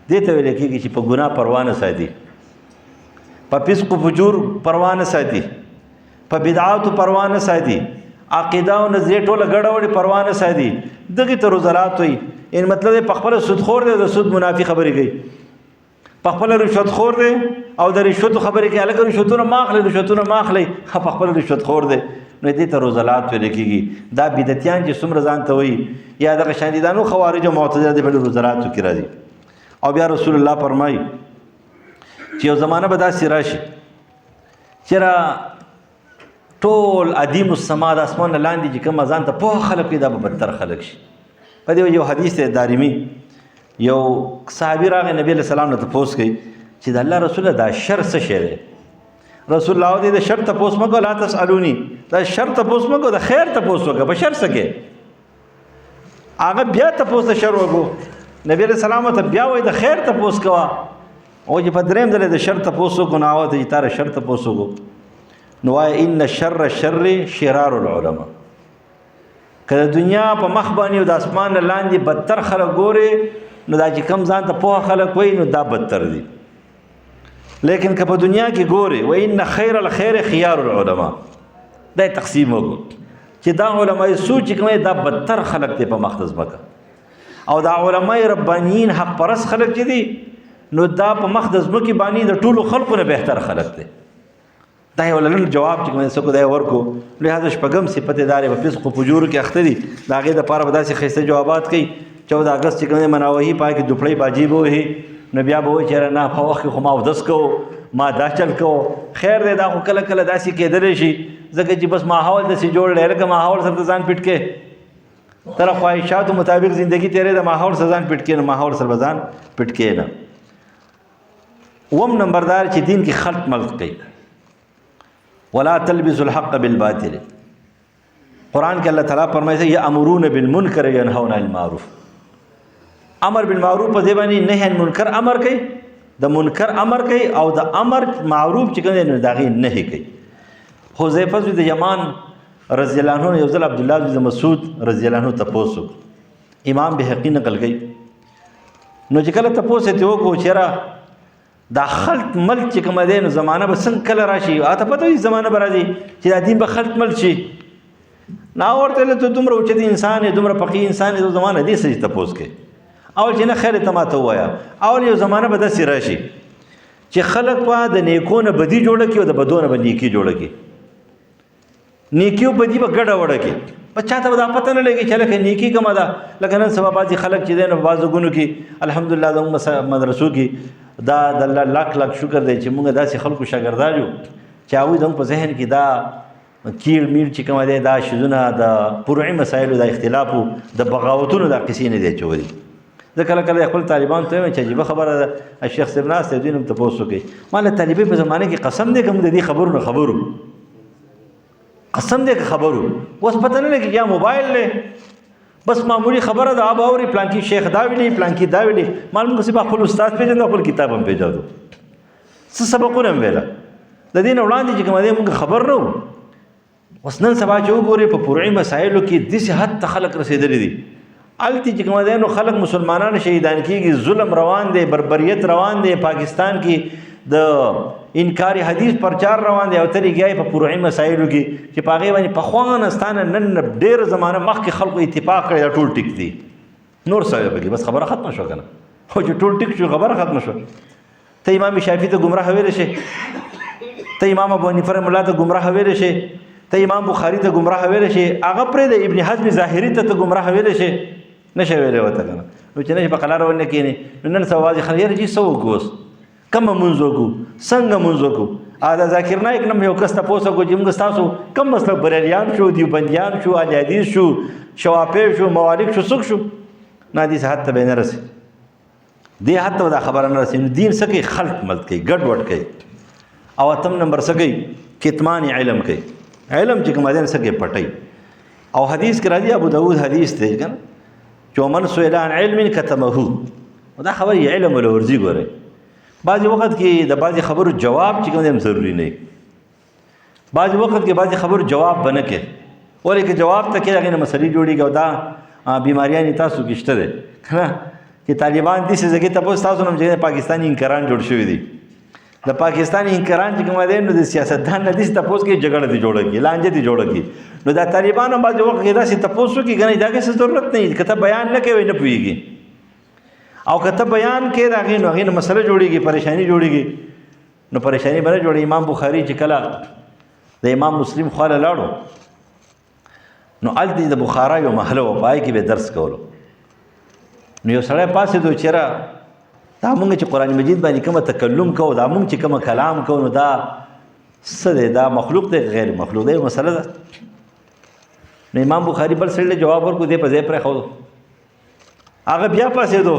دې ته ویل کېږي چې په ګناه پروا نه ساتي، په فسق و فجور پروا نه ساتي، په بدعاتو پروا نه ساتي، عقیده او نظریې ټوله ګډوډې پروا نه ساتي، دغې ته رذلات وایي. ان مطلب یې په خپله سودخور دی، د سود منافي خبرې کوي، په خپله رشوتخور دی او د رشوتو خبرې کوي، هلکه رشوتونه مه اخلئ، رشوتونه مه اخلئ، په خپله رشوتخور دی. نو دې ته رذلات ویل کېږي. دا بدعتیان چې څومره ځان ته وایي یا دغه شان دي، دا نو خوارج او معتزله دې په رذلاتو کې راځي. او بیا رسول الله فرمایي چې یو زمانه به داسې راشي چېرې ټول عدیم السما د اسمان نه لاندې چې کوم ځان ته پوه خلک وي دا به بدتر خلک شي. په دې یو حدیث دی دارمي، یو صحابي راغی نبی علیہ السلام نه تپوس کوي چې د الله رسوله دا شر څه شی دی؟ رسول الله دې د شر تپوس مه کوه، لا تسألوني، دا شر تپوس مه کوه، د خیر تپوس وکړه، په شر څه کې؟ هغه بیا تپوس د شر وکړو، نبی علیہ السلام ته بیا وایي د خیر تپوس کوه، او چې په درېیم ځل د شر تپوس وکړو نو هغه ته چې تا شر تپوس وکړو نو وایي ان شر الشر شرار العلماء. که د دنیا په مخ باندې او د اسمان نه لاندې بدتر خلک ګورې نو دا چې کم ځان ته پوه خلک وایي نو دا بدتر دي، لیکن که په دنیا کې ګورې و ان خیر الخیر خيار العلماء، دا تقسیم وکړو چې دا علماء سوچ کوي دا بدتر خلک دي په مخ د ځمکه، او دا علماء ربانیین حق پرست خلک چې دي نو دا په مخ د ځمکې باندې د ټولو خلکو نه بهتر خلک دي. دا یو لنډ جواب چې کوم څه کو دا ورکو، لهدا شپږم صفت دارې په فسق او فجور کې اخته دي، دا هغې دپاره به داسې ښایسته جوابات کوي. 14 اګست چې کوم دی مناوهي پای کې دوپړۍ باجي به وهي نو بیا به وایي چېرې نه په وخت کې خو ما اودس کوو، ما دا چل کوو. خیر دی دا خو کله کله داسې کېدلی شي ځکه چې بس ماحول داسې جوړ دی، لکه ماحول سره ته ځان پټ کې، ته د خواهشاتو مطابق زندگی تیرې د ماحول سره ځان پټ کې نو ماحول سره به ځان پټ کې نه. اوم نمبردار چې دین کې خلط ملط کوي، ولا تلبسوا الحق بالباطل. قرآن کې الله تعالی فرمایي یامرون بالمنکر ینهون عن المعروف، امر بالمعروف په ځای باندې نهي عن منکر امر کوي، د منکر امر کوي او د امر معروف چې کوم دی نو د هغې نهي کوي. حذیفه بن یمان رضی الله عنه یو ځل عبدالله بن مسعود رضی الله عنه تپوس وکړو، امام بهقي نقل کوي. نو چې کله تپوس یې وکړو چېرې دا خلط ملط چې کومه دی نو زمانه به څنګه کله راشي، اته پته وي زمانه به راځي چې دا دین به خلط ملط شي. نو ورته ویل ته دومره اوچت انسان یې، دومره فقیه انسان یې، زمانه دې څه تپوس کوي؟ اول چې نه خیر ته ما ته ووایه، اول یو زمانه به داسې راشي چې خلک به د نیکو نه بدي جوړه کړي او د بدو نه به نیکي جوړه کړي، نیکي او بدي به ګډه وډه کړي، په چا ته به دا پته نه لګي چې لکه نیکي کومه ده. لکه نن سبا بعضې خلک چې دی نو په بعضو ګونو کې الحمدلله زموږ مدرسو کې دا د الله لاک لاک شکر دی چې موږ داسې خلکو شاګردان یو چې هغوی زموږ په ذهن کې دا کیړ میړ چې کومه دی دا شیزونه د فروعي مسایلو د اختلافو د بغاوتونو دا قصې نه دی اچولي. زه کله کله خپل طالبانو ته وایم چې عجیبه خبره ده، شیخ صاحب ناست دی دوی نه تپوس وکړئ. ما له طالبۍ په زمانه کې قسم دی که موږ د دې خبرو نه خبرو، قسم دی که خبرو، اوس پته نه لګي یا موبایل دی بس معمولی خبره ده، اب اوري پلانکی شیخ دا ویلي پلانکی دا ویلي. معلوم که خپل استاد پېژنو، خپل کتاب هم پېژنو، څه سبقونه هم ویله، د دې نه وړاندې چې کومه دی موږ خبر نه وو. اوس نن سبا چې وګورې په فروعي مسایلو کې داسې حد ته خلک رسېدلي دي، هلته چې کومه دی نو خلک مسلمانان شهیدان کېږي، ظلم روان دی، بربریت روان دی، پاکستان کې د انکاري حدیث پرچار روان دی او ته لګیایې په فروعي مسایلو کې چې په هغې باندې پخوانستانه نن ډېر زمانه مخکې خلکو اتفاق کړی دا ټول ټیک دي، نور څه پکې بس خبره ختمه شوه که نه، خو چې ټول ټیک شو خبره ختمه شوه. ته امام شافعي ته ګمراه ویلی شي، ته امام ابو حنیفه رحمه الله ته ګمراه ویلی شي، ته امام بخاري ته ګمراه ویلی شي، هغه پرېږده ابن حزم ظاهري ته ګمراه ویلی شي، نشي ویلی ورته که نه. نو چې نشي په قلاره ونه کښېنې نو نن سبا بعضې خلک یاره جي څه وکړو، اوس کومه مونځ وکړو، څنګه مونځ وکړو. دا ذاکر نایک نم یو کس تپوس وکړو چې موږ ستاسو کوم مسلک بریلیان شو، دیوبندیان شو، اهل حدیث شو، شوافع شو، موالک شو، څوک شو؟ نه دې حد ته به نه رسي، دې حد ته دا خبره نه رسي. نو دین څه کوي؟ خلط ملط کوي، ګډ وډ کوي. او اتم نمبر څه کوي؟ کتمان علم کوي، علم چې کوم دی څه کوي؟ پټوي. او حدیث کې راځي، ابو داود حدیث دی که نه، چې ومن سئل عن علم کتمه، دا خبر یې علم ولا ورځي. ګورئ بعضې وخت کې د بعضې خبرو جواب چې کوم دی هم ضروري نه وي، بعضې وخت کې بعضې خبرو جواب به نه کوي، ولې که جواب ته کوي هغې نه مسلې جوړېږي. او دا بیماریان یې تاسو کې شته دی که نه، چې طالبان داسې ځای کې تپوس تاسو نه چې پاکستاني انکران جوړ شوي دي، د پاکستاني انکران چې کوم دی نو د سیاستدان نه داسې تپوس کوي جګړه دې جوړه کړي، لانجه دې جوړه کړي. نو دا طالبان هم بعضې وخت کې داسې تپوس وکړي که نه، د هغې څه ضرورت نه وي، که ته بیان نه کوې نه پوهېږي، او که ته بیان کې د هغې نو هغې نه مسله جوړېږي، پریشاني جوړېږي. نو پریشاني به نه جوړېږي. امام بخاري چې کله د امام مسلم خواله لاړو نو هلته د بخارا یو محله وه، په هغې کې به درس کولو. نو یو سړی پاڅېدو چېرې دا مونږ چې قرآن مجید باندې کومه تکلم کوو دا مونږ چې کومه کلام کوو نو دا څه دی دا مخلوق دی غیر مخلوق دی مسله ده نو امام بخاري بل سړي جواب ورکړو دی په ځای پرېښودو هغه بیا پاسېدو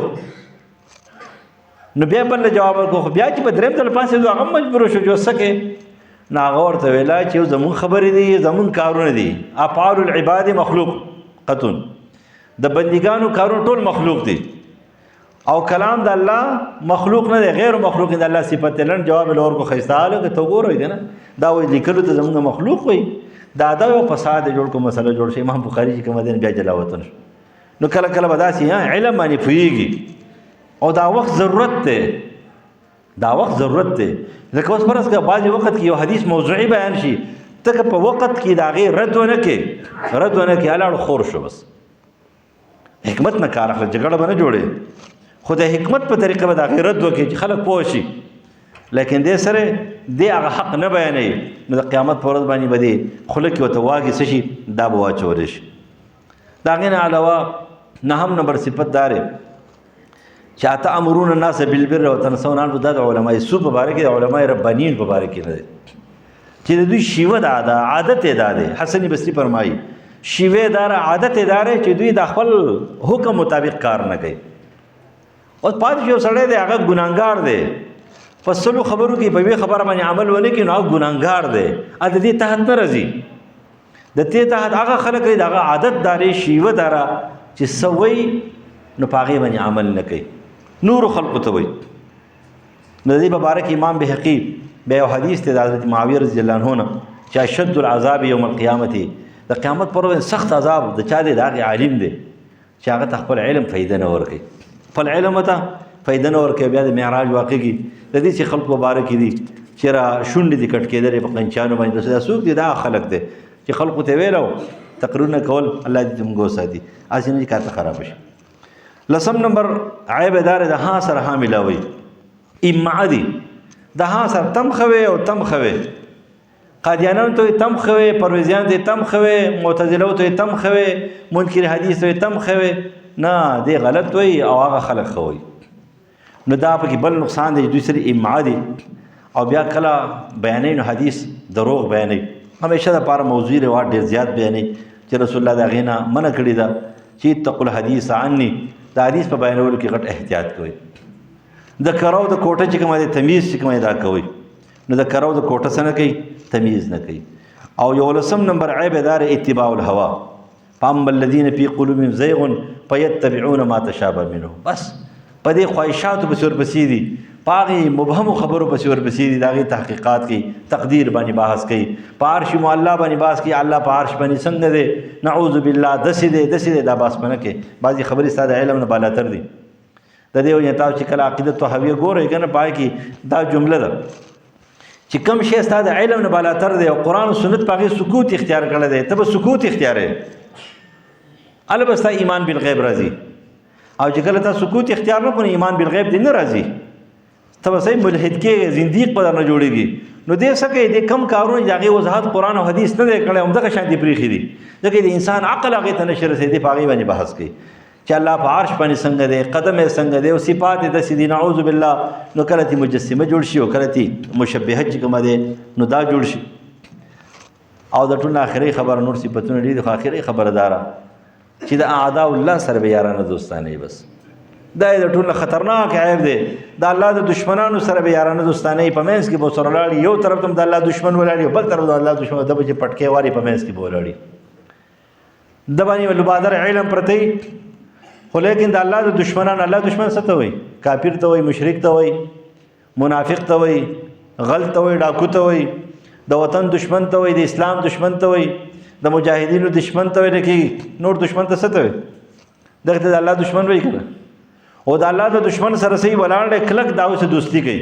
نو بیا بل جواب ورکړو خو بیا چې په درېم ځل پاسېدو هغه مجبور شو چې څه کوې نو هغه ورته ویله چې زمونږ خبرې دي زمونږ کارونه دي افعال العباد مخلوقتون د بندګانو کارونه ټول مخلوق دي او کلام د الله مخلوق نه دی غیر مخلوق د الله صفت لن جواب لور کو خیستاله که تو ګورئ دی نه دا وایي لیکلو ته زمونږ مخلوق وایي دا یو فساد جوړ کو مسله جوړ شي امام بخاري چې کوم دین بیا جلاوطن نو کله کله به داسې علم باندې پوهېږي او دا وخت ضرورت دی دا وخت ضرورت دی ځکه اوس فرض کړه بعضې وخت کې یو حدیث موضوعي بیان شي ته که په وخت کې د هغې رد ونه کړې هلاړو خور شو بس حکمت نه کار اخله جګړه به نه جوړې خو د حکمت په طریقه به د هغې رد وکړي چې خلک پوه شي لیکن دې سره دې هغه حق نه بیانوي نو د قیامت په ورځ باندې به دې خوله کې ورته واګې څه شي دا به واچولی شي د هغې نه علاوه نهم نمبر صفت دا دی چې اتأمرون الناس بالبر وتنسون الانفس دا د علماء سو په باره کې د علماء ربانیین په باره کې نه دی چې د دوی شیوه دا ده عادت یې دا دی حسن بصري فرمایي شیوه دار عادت یې دا دی چې دوی د خپل حکم مطابق کار نه کوي اوس پاتې یو سړی دی هغه ګناهګار دی په سلو خبرو کې په یوې خبره باندې عمل ونه کړي نو هغه ګناهګار دی د دې تحت نه راځي د دې تحت هغه خلک دی د هغه عادت دارې شیوه داره چې څه وایي نو په هغې باندې عمل نه کوي نورو خلقو ته وایي نو د دې په باره کې امام بهقي بیا یو حدیث دی د حضرت معاویه رضی الله عنه نه چې اشد العذاب یوم القیامت د قیامت پر ورځ سخت عذاب د چا دی د هغې عالم دی چې هغه ته خپل علم فایده نه ورکوي خپل علم ته فایده نه ورکوي بیا د معراج واقع کې د دې چې خلکو مبارک دي چې را شونډې دي کټ کېدلې په قنچانو باندې دا څوک دي دا خلک دی چې خلکو ته ویلو تقریرونه کول الله دې موږ وساتي هسې نه چې کار ته خراب شي لسم نمبر عیب دار د ها سره ها ملاوي امعه دي د ها سره تم خوي او تم خوي قادیانانو ته تم خوي پرویزیان ته تم خوي معتزله ته تم خوي منکر حدیث ته تم خوي نه دی غلط وي او هغه خلک خوي نو دا پکې بل نقصان دی دوی سره امعه دي او بیا کله بیانې نو حدیث دروغ بیانې همیشه د پاره موضوعي روایت ډېر زیات بیانې چې رسول الله د هغې نه منع کړې ده چې اتقوا الحدیث عني د حدیث په بیانولو کې غټ احتیاط کوئ د کرو د کوټه چې کومه دی تمیز چې کومه دا کوئ نو د کرو د کوټه څه نه کوي تمیز نه کوي او یو لسم نمبر عیب دار اتباع الهوا فاما الذین فی قلوبهم زیغ فیتبعون ما تشابه منه بس په دې خواهشاتو پسې ورپسې دي په هغې مبهمو خبرو پسې ورپسې دي د هغې تحقیقات کوي تقدیر باندې بحث کوي په عرش معلا باندې بحث کوي الله په عرش باندې څنګه دی نعوذ بالله داسې دی دا بحث به نه کوي بعضې خبرې ستا د علم نه بالاتر دي د دې وجې تاسو چې کله عقیدت طحاویه ګورئ که نه په هغې کې دا جمله ده چې کوم شی ستا د علم نه بالاتر دی او قرآن و سنت په هغې سکوت اختیار کړی دی ته به سکوت اختیارې هله به ستا ایمان بالغیب راځي او چې کله تا سکوت اختیار نه کړو ایمان بالغیب دې نه راځي ته به صحیح ملحد کېږې زندیق به درنه جوړېږي نو دې څه کوي دې کم کارونه چې د هغې وضاحت قرآن او حدیث نه دی کړی همدغه شانتې پرېښي دي ځکه د انسان عقل هغې ته نشي رسېدی په هغې باندې بحث کوي چې الله په عرش باندې څنګه دی قدم یې څنګه دی او صفات یې داسې دي نعوذ بالله نو کله تې مجسمه جوړ شي او کله تې مشبهه چې کومه دی نو دا جوړ شي او د ټول آخري خبره نور صفتونه ډېر دي خو آخري خبره داره چې د اعداء الله سره به یارانه دوستانه بس دا د ټول خطرناک عیب دی د الله د دشمنانو سره به یارانه دوستانه په منځ کې به سره لاړي یو طرف ته د الله دشمن ولاړي بل طرف د الله دشمن د به پټکې واري په منځ کې به ولاړي د باندې لبادر علم پرته خو لیکن د الله د دشمنانو الله دشمن څه ته وایي کافر ته وایي مشرک ته وایي منافق ته وایي غل ته وایي ډاکو ته وایي د وطن دشمن ته وایي د اسلام دشمن ته وایي د مجاهدینو دشمن ته وایي کې نور دشمن ته څه ته وایي دغه د الله دشمن وایي کنه او د الله د دشمن سره صحیح ولاړ دی کلک د هغوی سره دوستي کوي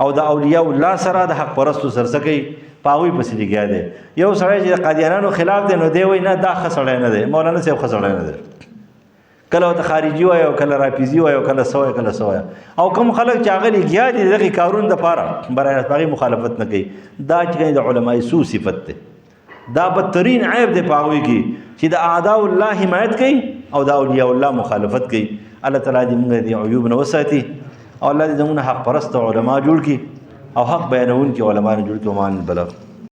او د اولیاء الله سره د حق پرستو سره څه کوي په هغوی پسې لګیا دی یو سړی چې د قادیانانو خلاف دی نو دی وایي نه دا ښه سړی نه دی مولانا صاحب ښه سړی نه دی کله ورته خارجي وایي او کله رافضي وایي او کله څه وایي کله څه وایي او کوم خلک چې هغه لګیا دي د دغې کارونو دپاره برای راست په هغې مخالفت نه کوي دا چې د علماء سو صفت دی دا بدترین عیب دی په هغوی کې چې د اعداء الله حمایت کوي او د اولیاء الله مخالفت کوي الله تعالی دې موږ د عیوب نه وساتي او الله دې زموږ حق پرست علما جوړ کړي او حق بیانون کې علما نه جوړ کړي. ومان البلاغ.